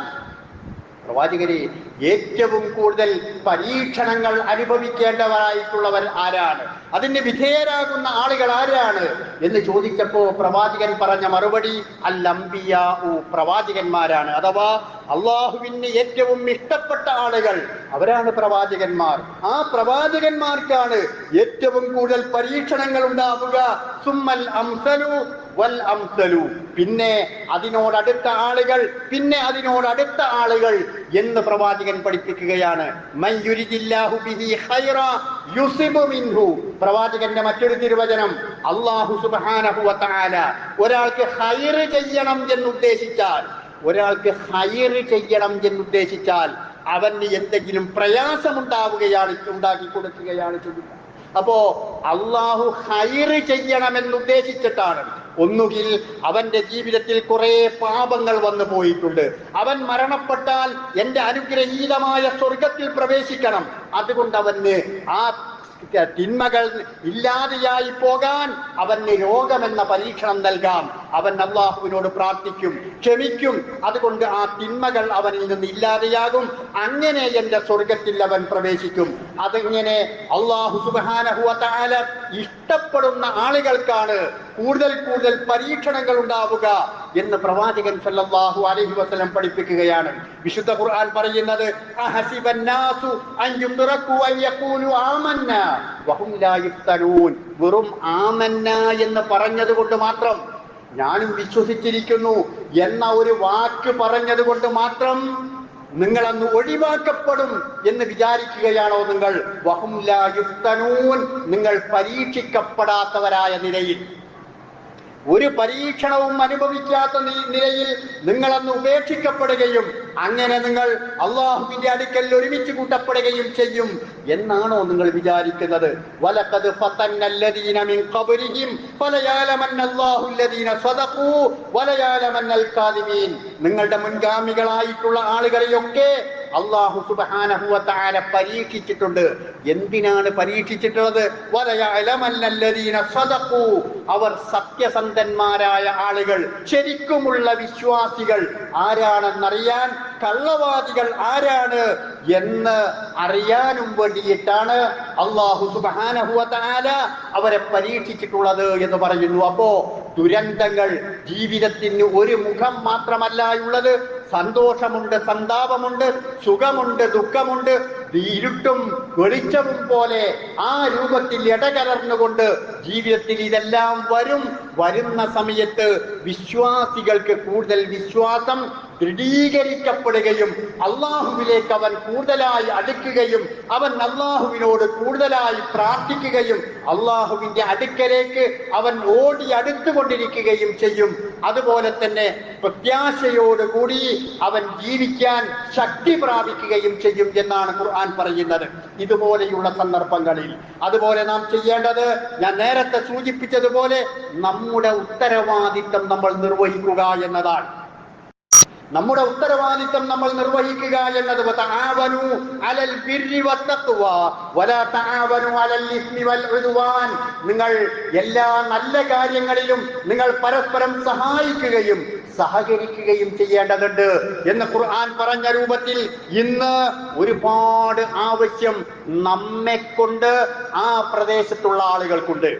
Speaker 1: പ്രവാചകരെ ഏറ്റവും കൂടുതൽ പരീക്ഷണങ്ങൾ അനുഭവിക്കേണ്ടവരായിട്ടുള്ളവർ ആരാണ്, അതിന് വിധേയരാകുന്ന ആളുകൾ ആരാണ് എന്ന് ചോദിച്ചപ്പോ പ്രവാചകൻ പറഞ്ഞ മറുപടി അൽ അംബിയാഉ, പ്രവാചകന്മാരാണ്. അഥവാ അള്ളാഹുവിന് ഏറ്റവും ഇഷ്ടപ്പെട്ട ആളുകൾ അവരാണ് പ്രവാചകന്മാർ. ആ പ്രവാചകന്മാർക്കാണ് ഏറ്റവും കൂടുതൽ പരീക്ഷണങ്ങൾ ഉണ്ടാവുക. സുമ്മൽ അംസലു വൽ അംസലു, പിന്നെ അതിനോടടുത്ത ആളുകൾ, പിന്നെ അതിനോടടുത്ത ആളുകൾ എന്ന് പ്രവാചകൻ പഠിപ്പിക്കുകയാണ്. മൻ യുരിദില്ലാഹു ബിഹി ഖൈറ യുസിബു മിൻഹു, പ്രവാചകന്റെ മറ്റൊരു തിരുവചനം, അല്ലാഹു സുബ്ഹാനഹു വ തആല ഒരാൾക്ക് ഖൈറ് ചെയ്യണം എന്നുദ്ദേശിച്ചാൽ, ഒരാൾക്ക് ഖൈറ് ചെയ്യണം എന്നുദ്ദേശിച്ചാൽ അവന് എന്തെങ്കിലും പ്രയാസമുണ്ടാവുകയാണ്, ഉണ്ടാക്കി കൊടുക്കുകയാണ് ചെയ്യുക. അപ്പോ അള്ളാഹു ഖൈറ് ചെയ്യണമെന്നുദ്ദേശിച്ചിട്ടാണ്. ഒന്നുകിൽ അവന്റെ ജീവിതത്തിൽ കുറെ പാപങ്ങൾ വന്നു പോയിട്ടുണ്ട്, അവൻ മരണപ്പെട്ടാൽ എന്റെ അനുഗ്രഹീതമായ സ്വർഗത്തിൽ പ്രവേശിക്കണം, അതുകൊണ്ട് അവന് ആ തിന്മകൾ ഇല്ലാതെയായി പോകാൻ അവന് രോഗമെന്ന പരീക്ഷണം നൽകാം. അവൻ അള്ളാഹുവിനോട് പ്രാർത്ഥിക്കും, ക്ഷമിക്കും. അതുകൊണ്ട് ആ തിന്മകൾ അവനിൽ നിന്ന് ഇല്ലാതെയാകും. അങ്ങനെ എന്റെ സ്വർഗത്തിൽ അവൻ പ്രവേശിക്കും. അതിങ്ങനെ അള്ളാഹു സുബ്ഹാനഹു വ തആല ഇഷ്ടപ്പെടുന്ന ആളുകൾക്കാണ് കൂടുതൽ കൂടുതൽ പരീക്ഷണങ്ങൾ ഉണ്ടാവുക എന്ന് പ്രവാചകൻ സല്ലല്ലാഹു അലൈഹി വസല്ലം പഠിപ്പിക്കുകയാണ്. വിശുദ്ധ ഖുർആൻ പറയുന്നത് അഹസിബന്നാസു അൻ യുദ്റകു അൻ യഖൂലു ആമന്നാ വഹും ലാ യുഫ്തനൂൻ. വെറും ആമന്ന എന്ന് പറഞ്ഞത് കൊണ്ട് മാത്രം, ഞാനും വിശ്വസിച്ചിരിക്കുന്നു എന്ന ഒരു വാക്ക് പറഞ്ഞത് കൊണ്ട് മാത്രം നിങ്ങൾ അന്ന് ഒഴിവാക്കപ്പെടും എന്ന് വിചാരിക്കുകയാണോ നിങ്ങൾ? വഹും ലാ യുഫ്തനൂൻ, നിങ്ങൾ പരീക്ഷിക്കപ്പെടാത്തവരായ നിലയിൽ, ഒരു പരീക്ഷണവും അനുഭവിക്കാത്ത നിലയിൽ നിങ്ങളന്ന് ഉപേക്ഷിക്കപ്പെടുകയും അങ്ങനെ നിങ്ങൾ അള്ളാഹുവിന്റെ അടുക്കൽ ഒരുമിച്ച് കൂട്ടപ്പെടുകയും ചെയ്യും എന്നാണോ നിങ്ങൾ വിചാരിക്കുന്നത്? വലഖദ് ഫതന്നല്ലദീന മിൻ ഖബ്രിഹിം ഫലയഅലമന്നല്ലാഹു അല്ലദീന സദഖൂ വലയഅലമന്നൽ കാദിബീൻ. നിങ്ങളുടെ മുൻഗാമികളായിട്ടുള്ള ആളുകളെയൊക്കെ അല്ലാഹു സുബ്ഹാനഹു വ തആല പരീക്ഷിച്ചിട്ടുണ്ട്. എന്തിനാണ് പരീക്ഷിച്ചിട്ടുള്ളത്? വലയഅലമന്നല്ലദീന സദഖൂ, അവർ സത്യസന്ധന്മാരായ ആളുകൾ, ശരിക്കുമുള്ള വിശ്വാസികൾ ആരാണെന്നറിയാൻ, കള്ളവാദികൾ ആരാണ് എന്ന് അറിയാനും വേണ്ടിയിട്ടാണ് അല്ലാഹു സുബ്ഹാനഹു വ തആല അവരെ പരീക്ഷിച്ചിട്ടുള്ളത് എന്ന് പറയുന്നു. അപ്പോ ദുരന്തങ്ങൾ ജീവിതത്തിന് ഒരു മുഖം മാത്രമല്ല ഉള്ളത്. സന്തോഷമുണ്ട്, സന്താപമുണ്ട്, സുഖമുണ്ട്, ദുഃഖമുണ്ട്. ഇരുട്ടും വെളിച്ചവും പോലെ ആ രൂപത്തിൽ ഇടകലർന്നുകൊണ്ട് ജീവിതത്തിൽ ഇതെല്ലാം വരും. വരുന്ന സമയത്ത് വിശ്വാസികൾക്ക് കൂടുതൽ വിശ്വാസം ദൃഢീകരിക്കപ്പെടുകയും അള്ളാഹുവിലേക്ക് അവൻ കൂടുതലായി അടുക്കുകയും അവൻ അള്ളാഹുവിനോട് കൂടുതലായി പ്രാർത്ഥിക്കുകയും അള്ളാഹുവിന്റെ അടുക്കലേക്ക് അവൻ ഓടി അടുത്തുകൊണ്ടിരിക്കുകയും ചെയ്യും. അതുപോലെ തന്നെ പ്രത്യാശയോടുകൂടി അവൻ ജീവിക്കാൻ ശക്തി പ്രാപിക്കുകയും ചെയ്യും എന്നാണ് ഖുർആൻ പറയുന്നത്. ഇതുപോലെയുള്ള സന്ദർഭങ്ങളിൽ അതുപോലെ നാം ചെയ്യേണ്ടത്, ഞാൻ നേരത്തെ സൂചിപ്പിച്ചതുപോലെ, നമ്മുടെ ഉത്തരവാദിത്തം നമ്മൾ നിർവഹിക്കുക എന്നതാണ്. നമ്മുടെ ഉത്തരവാദിത്തം നമ്മൾ നിർവഹിക്കുക എന്നത് തആവനു അലൽ ബിർരി വത്തഖ്വ വലാ തആവനു അലൽ ഇസ്മി വൽ ഉദ്വാൻ. നിങ്ങൾ എല്ലാ നല്ല കാര്യങ്ങളിലും നിങ്ങൾ പരസ്പരം സഹായിക്കുകയും സഹകരിക്കുകയും ചെയ്യേണ്ടതുണ്ട് എന്ന് ഖുർആൻ പറഞ്ഞ രൂപത്തിൽ ഇന്ന് ഒരുപാട് ആവശ്യം നമ്മെ കൊണ്ട് ആ പ്രദേശത്തുള്ള ആളുകൾക്കുണ്ട്.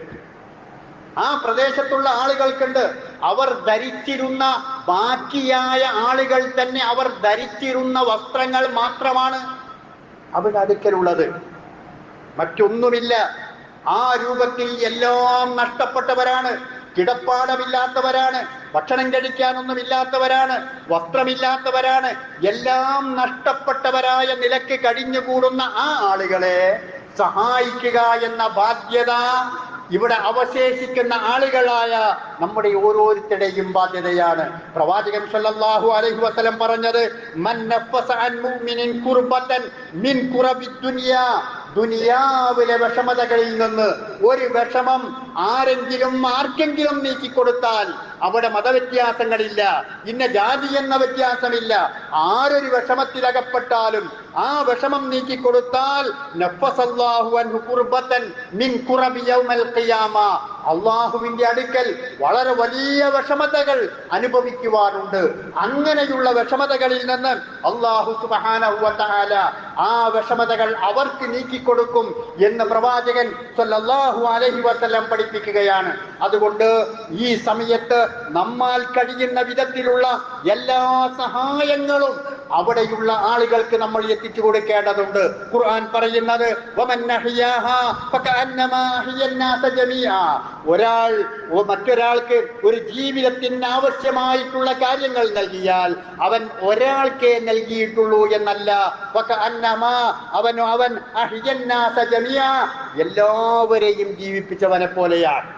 Speaker 1: ആ പ്രദേശത്തുള്ള ആളുകൾക്കുണ്ട്. അവർ ധരിച്ചിരുന്ന, ബാക്കിയായ ആളുകൾ തന്നെ അവർ ധരിച്ചിരുന്ന വസ്ത്രങ്ങൾ മാത്രമാണ് അവരുടെ അടുക്കലുള്ളത്, മറ്റൊന്നുമില്ല. ആ രൂപത്തിൽ എല്ലാം നഷ്ടപ്പെട്ടവരാണ്, കിടപ്പാടമില്ലാത്തവരാണ്, ഭക്ഷണം കഴിക്കാനൊന്നുമില്ലാത്തവരാണ്, വസ്ത്രമില്ലാത്തവരാണ്. എല്ലാം നഷ്ടപ്പെട്ടവരായ നിലക്ക് കഴിഞ്ഞുകൂടുന്ന ആ ആളുകളെ സഹായിക്കുക എന്ന ബാധ്യത ഇവിടെ അവശേഷിക്കുന്ന ആളുകളായ നമ്മുടെ ഓരോരുത്തരുടെയും ബാധ്യതയാണ്. പ്രവാചകൻ സല്ലല്ലാഹു അലൈഹി വസല്ലം പറഞ്ഞത്, മൻ നഫസ അൻ മുഅ്മിനിൻ കുർബതൻ മിൻ കുറബി ദുനിയാ, ദുനിയാവിലെ വിഷമതകളിൽ നിന്ന് ഒരു വിഷമം ആർക്കെങ്കിലും നീക്കിക്കൊടുത്താൽ, അവിടെ മതവ്യത്യാസങ്ങളില്ല, ഇന്ന ജാതി എന്ന വ്യത്യാസമില്ല, ആരൊരു വിഷമത്തിലകപ്പെട്ടാലും ആ വിഷമം നീക്കിക്കൊടുത്താൽ നഫസല്ലാഹു അൻഹു കുർബതൻ മിൻ കുറബി യൗമൽ ഖിയാമ, അള്ളാഹുവിന്റെ അടുക്കൽ വളരെ വലിയ വിഷമതകൾ അനുഭവിക്കുവാനുണ്ട്. അങ്ങനെയുള്ള വിഷമതകളിൽ നിന്ന് അള്ളാഹു സുബ്ഹാനഹു വ തആല ആ വിഷമതകൾ അവർക്ക് നീക്കിക്കൊടുക്കും എന്ന് പ്രവാചകൻ സല്ലല്ലാഹു അലൈഹി വസല്ലം പഠിപ്പിക്കുകയാണ്. അതുകൊണ്ട് ഈ സമയത്ത് നമ്മാൽ കഴിയുന്ന വിധത്തിലുള്ള എല്ലാ സഹായങ്ങളും അവിടെയുള്ള ആളുകൾക്ക് നമ്മൾ എത്തിച്ചു കൊടുക്കേണ്ടതുണ്ട്. ഖുർആൻ പറയുന്നത്, വമൻ അഹ്യാഹാ ഫകഅന്നമാ അഹ്യന്നാസ ജമീഅ, ഒരാൾ മറ്റൊരാൾക്ക് ഒരു ജീവിതത്തിന് ആവശ്യമായിട്ടുള്ള കാര്യങ്ങൾ നൽകിയാൽ അവൻ ഒരാൾക്കേ നൽകിയിട്ടുള്ളൂ എന്നല്ല, ഫകഅന്നമാ അവൻ അഹ്യന്നാസ ജമീഅ, എല്ലാവരെയും ജീവിപ്പിച്ചവനെ പോലെയാണ്.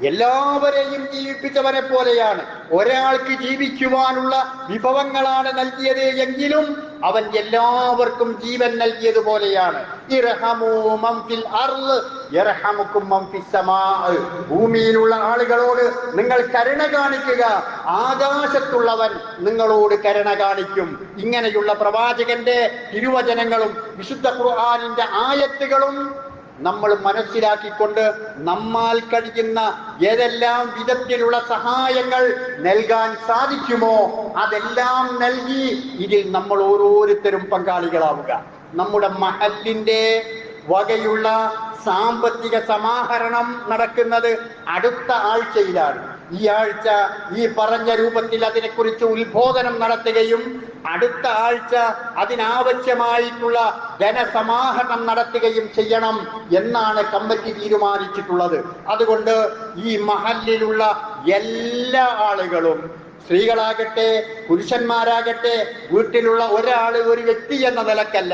Speaker 1: എല്ലാവരെയും ജീവിപ്പിച്ചവനെ പോലെയാണ്. ഒരാൾക്ക് ജീവിക്കുവാനുള്ള വിഭവങ്ങളാണ് നൽകിയത് എങ്കിലും അവൻ എല്ലാവർക്കും ജീവൻ നൽകിയതുപോലെയാണ്. ഇർഹമൂ മൻ ഫിൽ അർള് യർഹമുക്കും മൻ ഫിസ് സമാ. ഭൂമിയിലുള്ള ആളുകളോട് നിങ്ങൾ കരുണ കാണിക്കുക, ആകാശത്തുള്ളവൻ നിങ്ങളോട് കരുണ കാണിക്കും. ഇങ്ങനെയുള്ള പ്രവാചകന്റെ തിരുവചനങ്ങളും വിശുദ്ധ ഖുർആനിന്റെ ആയത്തുകളും നമ്മൾ മനസ്സിലാക്കിക്കൊണ്ട് നമ്മാൽ കഴിയുന്ന ഏതെല്ലാം വിധത്തിലുള്ള സഹായങ്ങൾ നൽകാൻ സാധിക്കുമോ അതെല്ലാം നൽകി ഇതിൽ നമ്മൾ ഓരോരുത്തരും പങ്കാളികളാവുക. നമ്മുടെ മഹല്ലിന്റെ വകയുള്ള സാമ്പത്തിക സമാഹരണം നടക്കുന്നത് അടുത്ത ആഴ്ചയിലാണ്. ഈ ആഴ്ച ഈ പറഞ്ഞ രൂപത്തിൽ അതിനെക്കുറിച്ച് ഉത്ബോധനം നടത്തുകയും അടുത്ത ആഴ്ച അതിനാവശ്യമായിട്ടുള്ള ധനസമാഹരണം നടത്തുകയും ചെയ്യണം എന്നാണ് കമ്മിറ്റി തീരുമാനിച്ചിട്ടുള്ളത്. അതുകൊണ്ട് ഈ മഹല്ലിലുള്ള എല്ലാ ആളുകളും, സ്ത്രീകളാകട്ടെ പുരുഷന്മാരാകട്ടെ, വീട്ടിലുള്ള ഒരാള് ഒരു വ്യക്തി എന്ന നിലക്കല്ല,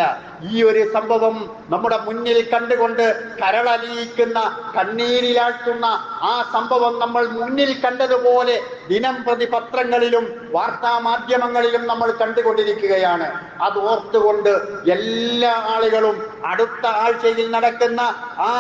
Speaker 1: ഈ ഒരു സംഭവം നമ്മുടെ മുന്നിൽ കണ്ടുകൊണ്ട് കരളലിയിക്കുന്ന, കണ്ണീരിലാഴ്ത്തുന്ന ആ സംഭവം നമ്മൾ മുന്നിൽ കണ്ടതുപോലെ ദിനം പ്രതി പത്രങ്ങളിലും വാർത്താ മാധ്യമങ്ങളിലും നമ്മൾ കണ്ടുകൊണ്ടിരിക്കുകയാണ്. അത് ഓർത്തുകൊണ്ട് എല്ലാ ആളുകളും അടുത്ത ആഴ്ചയിൽ നടക്കുന്ന ആ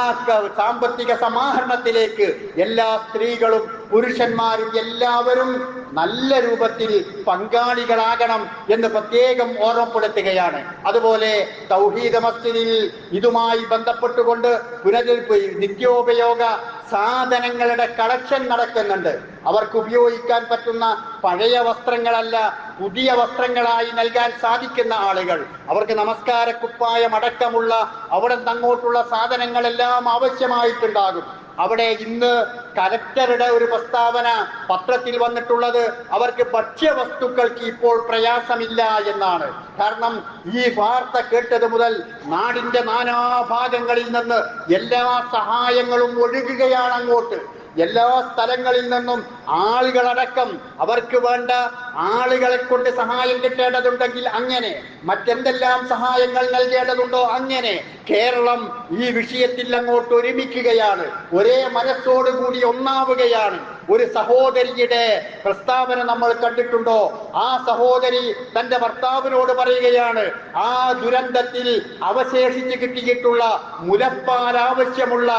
Speaker 1: സാമ്പത്തിക സമാഹരണത്തിലേക്ക് എല്ലാ സ്ത്രീകളും പുരുഷന്മാരും എല്ലാവരും നല്ല രൂപത്തിൽ പങ്കാളികളാകണം എന്ന് പ്രത്യേകം ഓർമ്മപ്പെടുത്തുകയാണ്. അതുപോലെ തൗഹീദ് മസ്ജിദിൽ ഇതുമായി ബന്ധപ്പെട്ടുകൊണ്ട് നിത്യോപയോഗ സാധനങ്ങളുടെ കളക്ഷൻ നടക്കുന്നുണ്ട്. അവർക്ക് ഉപയോഗിക്കാൻ പറ്റുന്ന പഴയ വസ്ത്രങ്ങളല്ല, പുതിയ വസ്ത്രങ്ങളായി നൽകാൻ സാധിക്കുന്ന ആളുകൾ, അവർക്ക് നമസ്കാര കുപ്പായം അടക്കമുള്ള അവിടെ അങ്ങോട്ടുള്ള സാധനങ്ങളെല്ലാം ആവശ്യമായിട്ടുണ്ടാകും. അവിടെ ഇന്ന് കലക്ടറുടെ ഒരു പ്രസ്താവന പത്രത്തിൽ വന്നിട്ടുള്ളത് അവർക്ക് ഭക്ഷ്യവസ്തുക്കൾക്ക് ഇപ്പോൾ പ്രയാസമില്ല എന്നാണ്. കാരണം ഈ വാർത്ത കേട്ടത് മുതൽ നാടിന്റെ നാനാഭാഗങ്ങളിൽ നിന്ന് എല്ലാ സഹായങ്ങളും ഒഴുകുകയാണ് അങ്ങോട്ട്. എല്ലാ സ്ഥലങ്ങളിൽ നിന്നും ആളുകളടക്കം അവർക്ക് വേണ്ട ആളുകളെ കൊണ്ട് സഹായം കിട്ടേണ്ടതുണ്ടെങ്കിൽ അങ്ങനെ, മറ്റെന്തെല്ലാം സഹായങ്ങൾ നൽകേണ്ടതുണ്ടോ അങ്ങനെ കേരളം ഈ വിഷയത്തിൽ അങ്ങോട്ട് ഒരുമിക്കുകയാണ്, ഒരേ മനസ്സോടുകൂടി ഒന്നാവുകയാണ്. ഒരു സഹോദരിയുടെ പ്രസ്താവന നമ്മൾ കണ്ടിട്ടുണ്ടോ? ആ സഹോദരി തന്റെ ഭർത്താവിനോട് പറയുകയാണ്, ആ ദുരന്തത്തിൽ അവശേഷിച്ച് കിട്ടിയിട്ടുള്ള മുലപ്പാൽ ആവശ്യമുള്ള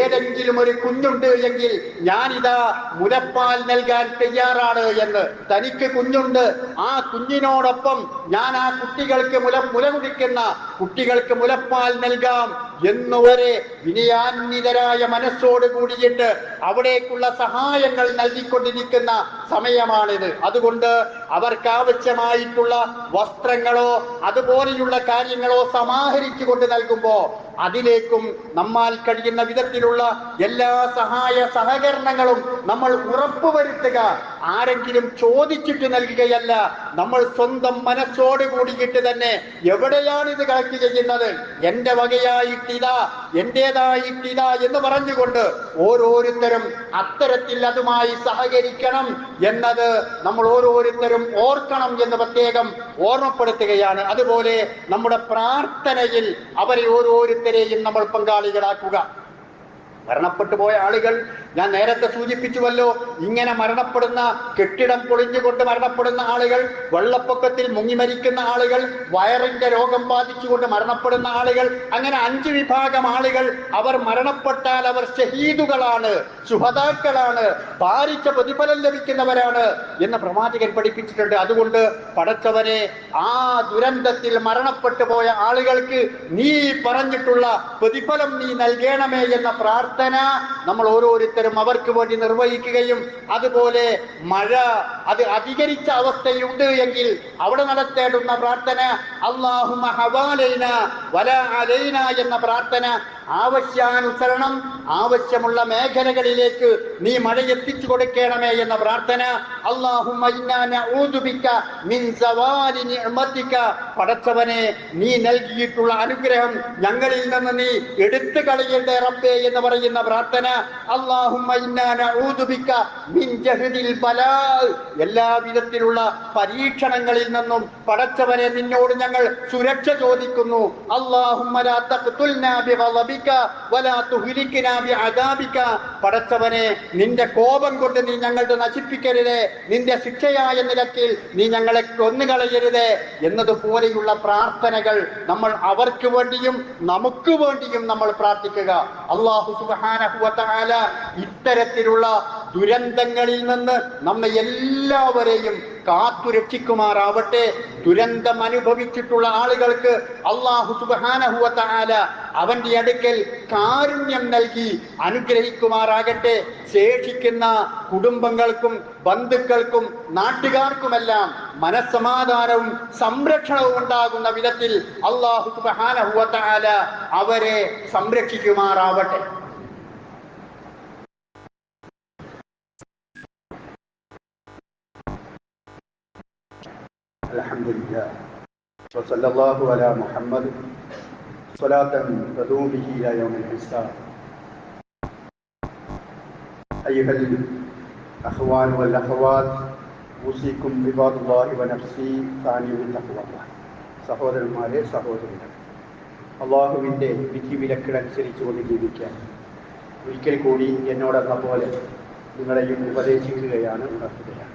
Speaker 1: ഏതെങ്കിലും ഒരു കുഞ്ഞുണ്ട് എങ്കിൽ ഞാനിതാ മുലപ്പാൽ നൽകാൻ തയ്യാറാണ് എന്ന്. തനിക്ക് കുഞ്ഞുണ്ട്, ആ കുഞ്ഞിനോടൊപ്പം ഞാൻ ആ കുട്ടികൾക്ക് മുല കുടിക്കുന്ന കുട്ടികൾക്ക് മുലപ്പാൽ നൽകാം എന്നുവരെ വിനയാന്വിതരായ മനസ്സോട് കൂടിയിട്ട് അവിടേക്കുള്ള സഹായങ്ങൾ നൽകിക്കൊണ്ടിരിക്കുന്ന സമയമാണിത്. അതുകൊണ്ട് അവർക്ക് ആവശ്യമായിട്ടുള്ള വസ്ത്രങ്ങളോ അതുപോലെയുള്ള കാര്യങ്ങളോ സമാഹരിച്ചുകൊണ്ട് നൽകുമ്പോ അതിലേക്കും നമ്മാൽ കഴിയുന്ന വിധത്തിലുള്ള എല്ലാ സഹായ സഹകരണങ്ങളും നമ്മൾ ഉറപ്പുവരുത്തുക. ആരെങ്കിലും ചോദിച്ചിട്ട് നൽകുകയല്ല, നമ്മൾ സ്വന്തം മനസ്സോട് കൂടിയിട്ട് തന്നെ എവിടെയാണ് ഇത് കളക്ട് ചെയ്യുന്നത്, എന്റെ വകയായിട്ടിതാ, എന്റേതായിട്ടിതാ എന്ന് പറഞ്ഞുകൊണ്ട് ഓരോരുത്തരും അത്തരത്തിൽ അതുമായി സഹകരിക്കണം എന്നത് നമ്മൾ ഓരോരുത്തരും ഓർക്കണം എന്ന് പ്രത്യേകം ഓർമ്മപ്പെടുത്തുകയാണ്. അതുപോലെ നമ്മുടെ പ്രാർത്ഥനയിൽ അവരെ ഓരോരുത്തരെയും നമ്മൾ പങ്കാളികളാക്കുക. മരണപ്പെട്ടു പോയ ആളുകൾ ഞാൻ നേരത്തെ സൂചിപ്പിച്ചുവല്ലോ, ഇങ്ങനെ മരണപ്പെടുന്ന, കെട്ടിടം പൊളിഞ്ഞുകൊണ്ട് മരണപ്പെടുന്ന ആളുകൾ, വെള്ളപ്പൊക്കത്തിൽ മുങ്ങി മരിക്കുന്ന ആളുകൾ, വയറിന്റെ രോഗം ബാധിച്ചുകൊണ്ട് മരണപ്പെടുന്ന ആളുകൾ, അങ്ങനെ 5 വിഭാഗം ആളുകൾ. അവർ മരണപ്പെട്ടാൽ അവർ ഷഹീദുകളാണ്, ശുഹദാക്കളാണ്, ഭാരിച്ച പ്രതിഫലം ലഭിക്കുന്നവരാണ് എന്ന് പ്രവാചകൻ പഠിപ്പിച്ചിട്ടുണ്ട്. അതുകൊണ്ട് പടച്ചവനെ, ആ ദുരന്തത്തിൽ മരണപ്പെട്ടു പോയ ആളുകൾക്ക് നീ പറഞ്ഞിട്ടുള്ള പ്രതിഫലം നീ നൽകണമേ എന്ന പ്രാർത്ഥന നമ്മൾ ഓരോരുത്തരും അവർക്ക് വേണ്ടി നിർവഹിക്കുകയും, അതുപോലെ മഴ അത് അധികരിച്ച അവസ്ഥയുണ്ട് എങ്കിൽ അവിടെ നടത്തേണ്ടുന്ന പ്രാർത്ഥന അല്ലാഹുമ്മ ഹവാലൈന വലാ അലൈന എന്ന പ്രാർത്ഥന ആവശ്യാനുസരണം ആവശ്യമുള്ള മേഖലകളിലേക്ക് നീ മഴ എത്തിച്ചു കൊടുക്കണമേ എന്ന പ്രാർത്ഥന അല്ലാഹുമ്മ ഇന്നാ നഊദു ബിക മിൻ സവാലി നിഅമതിക, പടച്ചവനെ നീ നൽകിയിട്ടുള്ള അനുഗ്രഹം ഞങ്ങളിൽ നിന്ന് നീ എടുത്തു കളയണ്ടേ റബ്ബേ എന്ന് പറയുന്ന പ്രാർത്ഥന അല്ലാഹുമ്മ ഇന്നാ നഊദു ബിക മിൻ ജഹദിൽ ബലാ, എല്ലാ വിധത്തിലുള്ള പരീക്ഷണങ്ങളിൽ നിന്നും പടച്ചവനെ നിന്നോട് ഞങ്ങൾ സുരക്ഷ ചോദിക്കുന്നു. അല്ലാഹുമ്മ ലാ തഖ്തുൽനാ ബിഗളബി ബിഫദ്ലിക വലാ തുഹ്ലിക്നാ ബിഅദാബിക. പടച്ചവനെ, നിന്റെ കോപം കൊണ്ട് നീ ഞങ്ങളെ നശിപ്പിക്കരുതേ, നിന്റെ ശിക്ഷയായ നിലയ്ക്ക് നീ ഞങ്ങളെ കൊന്നുകളയരുതേ എന്നതുപോലെയുള്ള പ്രാർത്ഥനകൾ നമ്മൾ അവർക്ക് വേണ്ടിയും നമുക്ക് വേണ്ടിയും നമ്മൾ പ്രാർത്ഥിക്കുക. അല്ലാഹു സുബ്ഹാനഹു വ തആല ഇത്തരത്തിലുള്ള ദുരന്തങ്ങളിൽ നിന്ന് നമ്മെ എല്ലാവരെയും കാത്തുരക്ഷിക്കുമാറാവട്ടെ. ദുരന്തം അനുഭവിച്ചിട്ടുള്ള ആളുകൾക്ക് അല്ലാഹു സുബ്ഹാനഹു വ തആല അവന്റെ അടുക്കൽ കാരുണ്യം നൽകി അനുഗ്രഹിക്കുമാറാകട്ടെ. ശേഷിക്കുന്ന കുടുംബങ്ങൾക്കും ബന്ധുക്കൾക്കും നാട്ടുകാർക്കുമെല്ലാം മനസ്സമാധാനവും സംരക്ഷണവും ഉണ്ടാകുന്ന വിധത്തിൽ അല്ലാഹു സുബ്ഹാനഹു വ തആല അവരെ സംരക്ഷിക്കുമാറാവട്ടെ. അൽഹംദുലില്ലാഹ് വസല്ലല്ലാഹു അലാ മുഹമ്മദ് സ്വലാത്തൻ തദൂമു ബിഹി ഇലാ യൗമിൽ ഹിസാബ്. അയ്യുഹൽ അഖ്വാൻ വൽ അഖവാത് ഊസിക്കും ബിഇബാദില്ലാഹി വനഫ്സി സാനിയ തഖ്വല്ലാഹ്. സഹോദരന്മാരെ, സഹോദരികളെ, അള്ളാഹുവിൻ്റെ വിധിവിലക്കനുസരിച്ചുകൊണ്ട് ജീവിക്കാൻ ഒരിക്കൽ കൂടി എന്നോടെന്ന പോലെ നിങ്ങളെയും ഉപദേശിക്കുകയാണ്, ഉണർത്തുകയാണ്.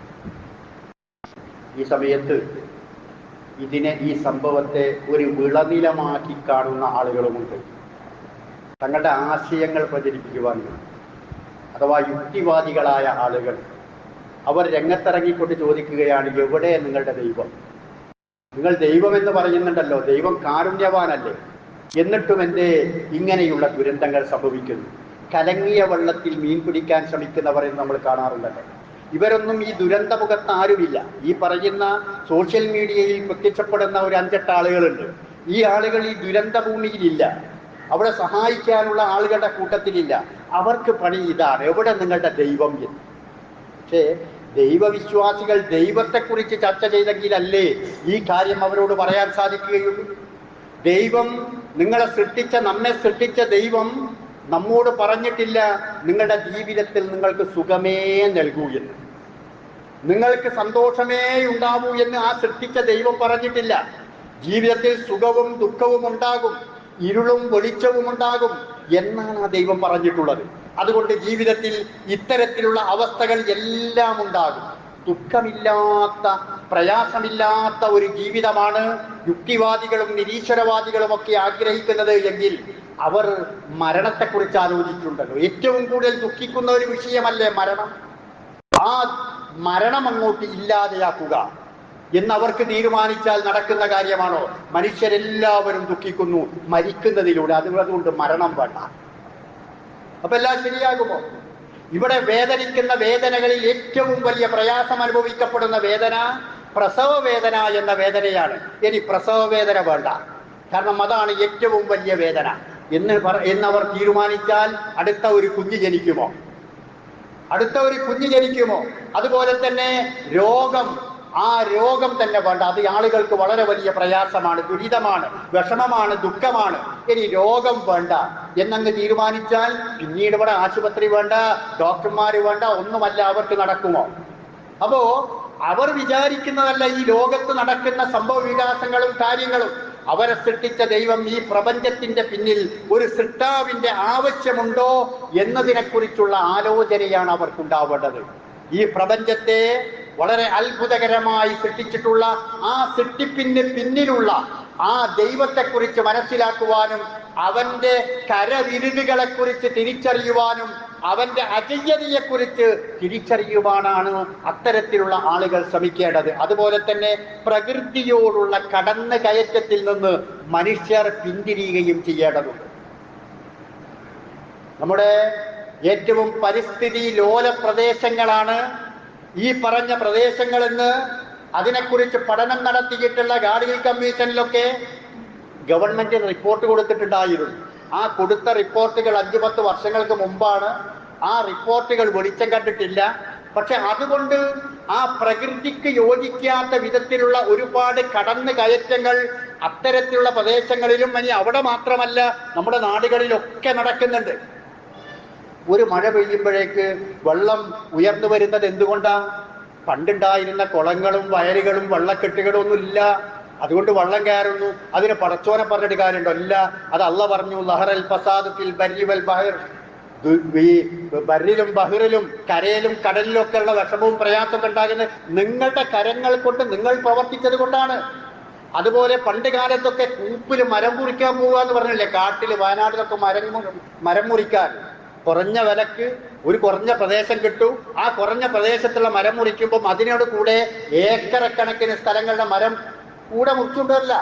Speaker 1: ഈ സമയത്ത് ഈ സംഭവത്തെ ഒരു വിളനിലമാക്കി കാണുന്ന ആളുകളുമുണ്ട്. തങ്ങളുടെ ആശയങ്ങൾ പ്രചരിപ്പിക്കുവാൻ അഥവാ യുക്തിവാദികളായ ആളുകൾ അവർ രംഗത്തിറങ്ങിക്കൊണ്ട് ചോദിക്കുകയാണ്, എവിടെ നിങ്ങളുടെ ദൈവം? നിങ്ങൾ ദൈവം എന്ന് പറയുന്നുണ്ടല്ലോ, ദൈവം കാരുണ്യവാനല്ലേ, എന്നിട്ടും എന്തേ ഇങ്ങനെയുള്ള ദുരന്തങ്ങൾ സംഭവിക്കുന്നു? കലങ്ങിയ വെള്ളത്തിൽ മീൻ പിടിക്കാൻ ശ്രമിക്കുന്നവർ എന്ന് നമ്മൾ കാണാറുണ്ടല്ലോ. ഇവരൊന്നും ഈ ദുരന്തമുഖത്ത് ആരുമില്ല. ഈ പറയുന്ന സോഷ്യൽ മീഡിയയിൽ പ്രത്യക്ഷപ്പെടുന്ന ഒരു 5-8 ആളുകളുണ്ട്. ഈ ആളുകൾ ഈ ദുരന്ത ഭൂമിയിലില്ല, അവിടെ സഹായിക്കാനുള്ള ആളുകളുടെ കൂട്ടത്തിലില്ല. അവർക്ക് പണി ഇതാണ്, എവിടെ നിങ്ങളുടെ ദൈവം എന്ന്. പക്ഷേ ദൈവവിശ്വാസികൾ ദൈവത്തെക്കുറിച്ച് ചർച്ച ചെയ്തെങ്കിലല്ലേ ഈ കാര്യം അവരോട് പറയാൻ സാധിക്കുകയുള്ളൂ. ദൈവം, നമ്മെ സൃഷ്ടിച്ച ദൈവം നമ്മോട് പറഞ്ഞിട്ടില്ല നിങ്ങളുടെ ജീവിതത്തിൽ നിങ്ങൾക്ക് സുഖമേ നൽകൂ എന്ന്, നിങ്ങൾക്ക് സന്തോഷമേ ഉണ്ടാവൂ എന്ന് ആ സൃഷ്ടിച്ച ദൈവം പറഞ്ഞിട്ടില്ല. ജീവിതത്തിൽ സുഖവും ദുഃഖവും ഉണ്ടാകും, ഇരുളും വെളിച്ചവും ഉണ്ടാകും എന്നാണ് ആ ദൈവം പറഞ്ഞിട്ടുള്ളത്. അതുകൊണ്ട് ജീവിതത്തിൽ ഇത്തരത്തിലുള്ള അവസ്ഥകൾ എല്ലാം ഉണ്ടാകും. ദുഃഖമില്ലാത്ത, പ്രയാസമില്ലാത്ത ഒരു ജീവിതമാണ് യുക്തിവാദികളും നിരീശ്വരവാദികളും ഒക്കെ ആഗ്രഹിക്കുന്നത് എങ്കിൽ അവർ മരണത്തെക്കുറിച്ച് ആലോചിച്ചിട്ടുണ്ടല്ലോ. ഏറ്റവും കൂടുതൽ ദുഃഖിക്കുന്ന ഒരു വിഷയമല്ലേ മരണം? ആ മരണം അങ്ങോട്ട് ഇല്ലാതെയാക്കുക എന്നവർക്ക് തീരുമാനിച്ചാൽ നടക്കുന്ന കാര്യമാണോ? മനുഷ്യരെല്ലാവരും ദുഃഖിക്കുന്നു മരിക്കുന്നതിലൂടെ, അതുകൊണ്ട് മരണം വേണ്ട. അപ്പൊ എല്ലാം ശരിയാകുമോ? ഇവിടെ വേദനിക്കുന്ന വേദനകളിൽ ഏറ്റവും വലിയ പ്രയാസം അനുഭവിക്കപ്പെടുന്ന വേദന പ്രസവ വേദന എന്ന വേദനയാണ്. ഇനി പ്രസവ വേദന വേണ്ട, കാരണം അതാണ് ഏറ്റവും വലിയ വേദന എന്നവർ തീരുമാനിച്ചാൽ അടുത്ത ഒരു കുഞ്ഞ് ജനിക്കുമോ? അതുപോലെ തന്നെ രോഗം, ആ രോഗം തന്നെ വേണ്ട. അത് ആളുകൾക്ക് വളരെ വലിയ പ്രയാസമാണ്, ദുരിതമാണ്, വിഷമമാണ്, ദുഃഖമാണ്. ഇനി രോഗം വേണ്ട എന്നങ്ങ് തീരുമാനിച്ചാൽ പിന്നീട് ഇവിടെ ആശുപത്രി വേണ്ട, ഡോക്ടർമാർ വേണ്ട, ഒന്നുമല്ല അവർക്ക് നടക്കുമോ? അപ്പോ അവർ വിചാരിക്കുന്നതല്ല ഈ ലോകത്ത് നടക്കുന്ന സംഭവ വികാസങ്ങളും കാര്യങ്ങളും. അവരെ സൃഷ്ടിച്ച ദൈവം, ഈ പ്രപഞ്ചത്തിന്റെ പിന്നിൽ ഒരു സൃഷ്ടാവിന്റെ ആവശ്യമുണ്ടോ എന്നതിനെക്കുറിച്ചുള്ള ആലോചനയാണ് അവർക്കുണ്ടാവേണ്ടത്. ഈ പ്രപഞ്ചത്തെ വളരെ അത്ഭുതകരമായി സൃഷ്ടിച്ചിട്ടുള്ള ആ സൃഷ്ടിപ്പിന് പിന്നിലുള്ള ആ ദൈവത്തെക്കുറിച്ച് മനസ്സിലാക്കുവാനും അവന്റെ കരവിരുതുകളെ കുറിച്ച് തിരിച്ചറിയുവാനും അവന്റെ അജയ്യതയെക്കുറിച്ച് തിരിച്ചറിയുവാനാണ് അത്തരത്തിലുള്ള ആളുകൾ ശ്രമിക്കേണ്ടത്. അതുപോലെ തന്നെ പ്രകൃതിയോടുള്ള കടന്നു കയറ്റത്തിൽ നിന്ന് മനുഷ്യർ പിന്തിരിയുകയും ചെയ്യേണ്ടതുണ്ട്. നമ്മുടെ ഏറ്റവും പരിസ്ഥിതി ലോല പ്രദേശങ്ങളാണ് ഈ പറഞ്ഞ പ്രദേശങ്ങളെന്ന് അതിനെക്കുറിച്ച് പഠനം നടത്തിയിട്ടുള്ള ഗാഡ്ഗിൽ കമ്മീഷനിലൊക്കെ ഗവൺമെന്റ് റിപ്പോർട്ട് കൊടുത്തിട്ടുണ്ടായിരുന്നു. ആ കൊടുത്ത റിപ്പോർട്ടുകൾ 5-10 വർഷങ്ങൾക്ക് മുമ്പാണ്. ആ റിപ്പോർട്ടുകൾ വെളിച്ചം കണ്ടിട്ടില്ല. പക്ഷെ അതുകൊണ്ട് ആ പ്രകൃതിക്ക് യോജിക്കാത്ത വിധത്തിലുള്ള ഒരുപാട് കടന്നു കയറ്റങ്ങൾ അത്തരത്തിലുള്ള പ്രദേശങ്ങളിലും, ഇനി അവിടെ മാത്രമല്ല നമ്മുടെ നാടുകളിലൊക്കെ നടക്കുന്നുണ്ട്. ഒരു മഴ പെയ്യുമ്പോഴേക്ക് വെള്ളം ഉയർന്നു വരുന്നത് എന്തുകൊണ്ടാ? പണ്ടുണ്ടായിരുന്ന കുളങ്ങളും വയലുകളും വെള്ളക്കെട്ടുകളും ഒന്നുമില്ല. അതുകൊണ്ട് വെള്ളം കയറുന്നു. അതിന് പടച്ചോനെ പറഞ്ഞിട്ട് കാര്യമുണ്ടോ? ഇല്ല. അത് അള്ളാഹ് പറഞ്ഞു, ലഹറൽ ഫസാദു ഫിൽ ബർരി വൽ ബഹർ. ഈ ബർറിലും ബഹറിലും കരയിലും കടലിലും ഒക്കെ ഉള്ള വിഷമവും പ്രയാസമൊക്കെ ഉണ്ടാകുന്നത് നിങ്ങളുടെ കരങ്ങൾ കൊണ്ട് നിങ്ങൾ പ്രവർത്തിച്ചത് കൊണ്ടാണ്. അതുപോലെ പണ്ട് കാലത്തൊക്കെ കൂപ്പിൽ മരം മുറിക്കാൻ പോവുക എന്ന് പറഞ്ഞില്ലേ, കാട്ടിൽ വയനാട്ടിലൊക്കെ മരം മുറിക്കാൻ കുറഞ്ഞ വിലക്ക് ഒരു കുറഞ്ഞ പ്രദേശം കിട്ടും. ആ കുറഞ്ഞ പ്രദേശത്തുള്ള മരം മുറിക്കുമ്പോൾ അതിനോട് കൂടെ ഏക്കറക്കണക്കിന് സ്ഥലങ്ങളുടെ മരം കൂടെ മുറിച്ചുകൊണ്ടുവരില്ല.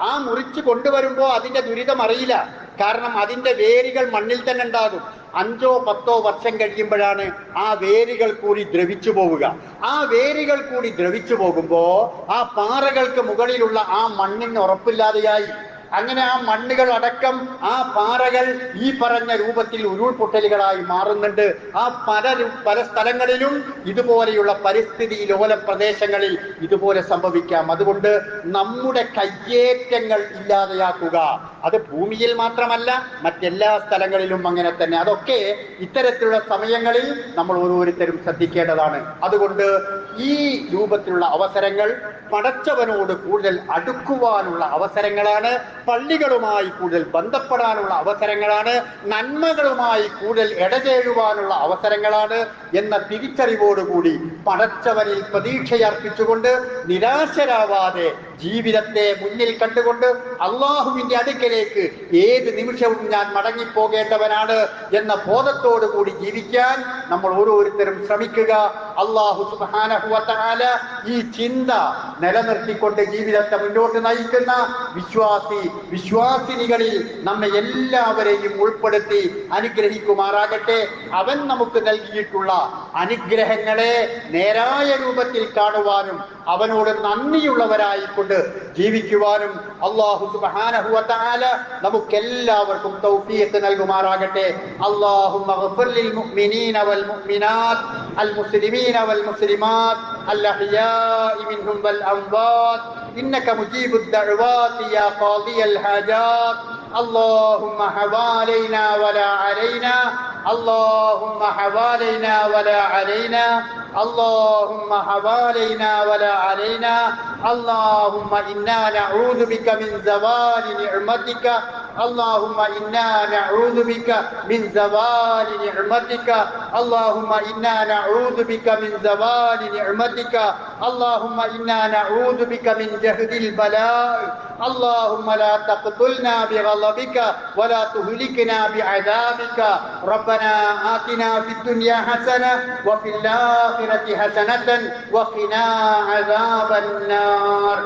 Speaker 1: ആ മുറിച്ച് കൊണ്ടുവരുമ്പോൾ അതിന്റെ ദുരിതം അറിയില്ല. കാരണം അതിന്റെ വേരുകൾ മണ്ണിൽ തന്നെ ഉണ്ടാകും. 5-10 വർഷം കഴിയുമ്പോഴാണ് ആ വേരുകൾ കൂടി ദ്രവിച്ചു പോവുക. ആ വേരുകൾ കൂടി ദ്രവിച്ചു പോകുമ്പോ ആ പാറകൾക്ക് മുകളിലുള്ള ആ മണ്ണിന് ഉറപ്പില്ലാതെയായി. അങ്ങനെ ആ മണ്ണുകൾ അടക്കം ആ പാറകൾ ഈ പറഞ്ഞ രൂപത്തിൽ ഉരുൾപൊട്ടലുകളായി മാറുന്നുണ്ട്. ആ പല സ്ഥലങ്ങളിലും ഇതുപോലെയുള്ള പരിസ്ഥിതി ലോല പ്രദേശങ്ങളിൽ ഇതുപോലെ സംഭവിക്കാം. അതുകൊണ്ട് നമ്മുടെ കയ്യേറ്റങ്ങൾ ഇല്ലാതെയാക്കുക. അത് ഭൂമിയിൽ മാത്രമല്ല, മറ്റെല്ലാ സ്ഥലങ്ങളിലും അങ്ങനെ തന്നെ. അതൊക്കെ ഇത്തരത്തിലുള്ള സമയങ്ങളിൽ നമ്മൾ ഓരോരുത്തരും ശ്രദ്ധിക്കേണ്ടതാണ്. അതുകൊണ്ട് ഈ രൂപത്തിലുള്ള അവസരങ്ങൾ പടച്ചവനോട് കൂടുതൽ അടുക്കുവാനുള്ള അവസരങ്ങളാണ്, പള്ളികളുമായി കൂടുതൽ ബന്ധപ്പെടാനുള്ള അവസരങ്ങളാണ്, നന്മകളുമായി കൂടുതൽ ഇടചേരുവാനുള്ള അവസരങ്ങളാണ് എന്ന തിരിച്ചറിവോടുകൂടി പടച്ചവനിൽ പ്രതീക്ഷയർപ്പിച്ചുകൊണ്ട് നിരാശരാവാതെ ജീവിതത്തെ മുന്നിൽ കണ്ടുകൊണ്ട് അള്ളാഹുവിന്റെ അടുക്കലേക്ക് ഏത് നിമിഷവും ഞാൻ മടങ്ങിപ്പോകേണ്ടവനാണ് എന്ന ബോധത്തോടു കൂടി ജീവിക്കാൻ നമ്മൾ ഓരോരുത്തരും ശ്രമിക്കുക. അള്ളാഹു സുബ്ഹാനഹു വ തആല ഈ ചിന്ത നിലനിർത്തിക്കൊണ്ട് ജീവിതത്തെ മുന്നോട്ട് നയിക്കുന്ന വിശ്വാസിനികളിൽ നമ്മെ എല്ലാവരെയും ഉൾപ്പെടുത്തി അനുഗ്രഹിക്കുമാറാകട്ടെ. അവൻ നമുക്ക് നൽകിയിട്ടുള്ള അനുഗ്രഹങ്ങളെ നേരായ രൂപത്തിൽ കാണുവാനും അവനോട് നന്ദിയുള്ളവരായിക്കൊണ്ട് ജീവിക്കുവാനും അല്ലാഹു സുബ്ഹാനഹു വ തആല നമുക്കെല്ലാവർക്കും തൗഫീഖ് നൽകുമാറാകട്ടെ. അല്ലാഹുമ്മ ഗ്ഫിർ ലിൽ മുഅ്മിനീന വൽ മുഅ്മിനാത്ത് അൽ മുസ്ലിമീന വൽ മുസ്ലിമാത്ത് അൽ അഹ്യാഇ മിൻഹും വൽ അംവാത്ത് ഇന്നക മുജീബുദ് ദഅവാതി യാ ഖാദിയൽ ഹാജാത്ത്. اللهم حوالينا ولا علينا، اللهم حوالينا ولا علينا، اللهم حوالينا ولا علينا. اللهم إنا نعوذ بك من زوال نعمتك، اللهم إنا نعوذ بك من زوال نعمتك، اللهم إنا نعوذ بك من زوال نعمتك، اللهم إنا نعوذ بك من جهد البلاء، اللهم لا تقتلنا بغضبك ولا تهلكنا بعذابك. ربنا آتنا في الدنيا حسنة وفي الآخرة حسنة وقنا عذاب النار.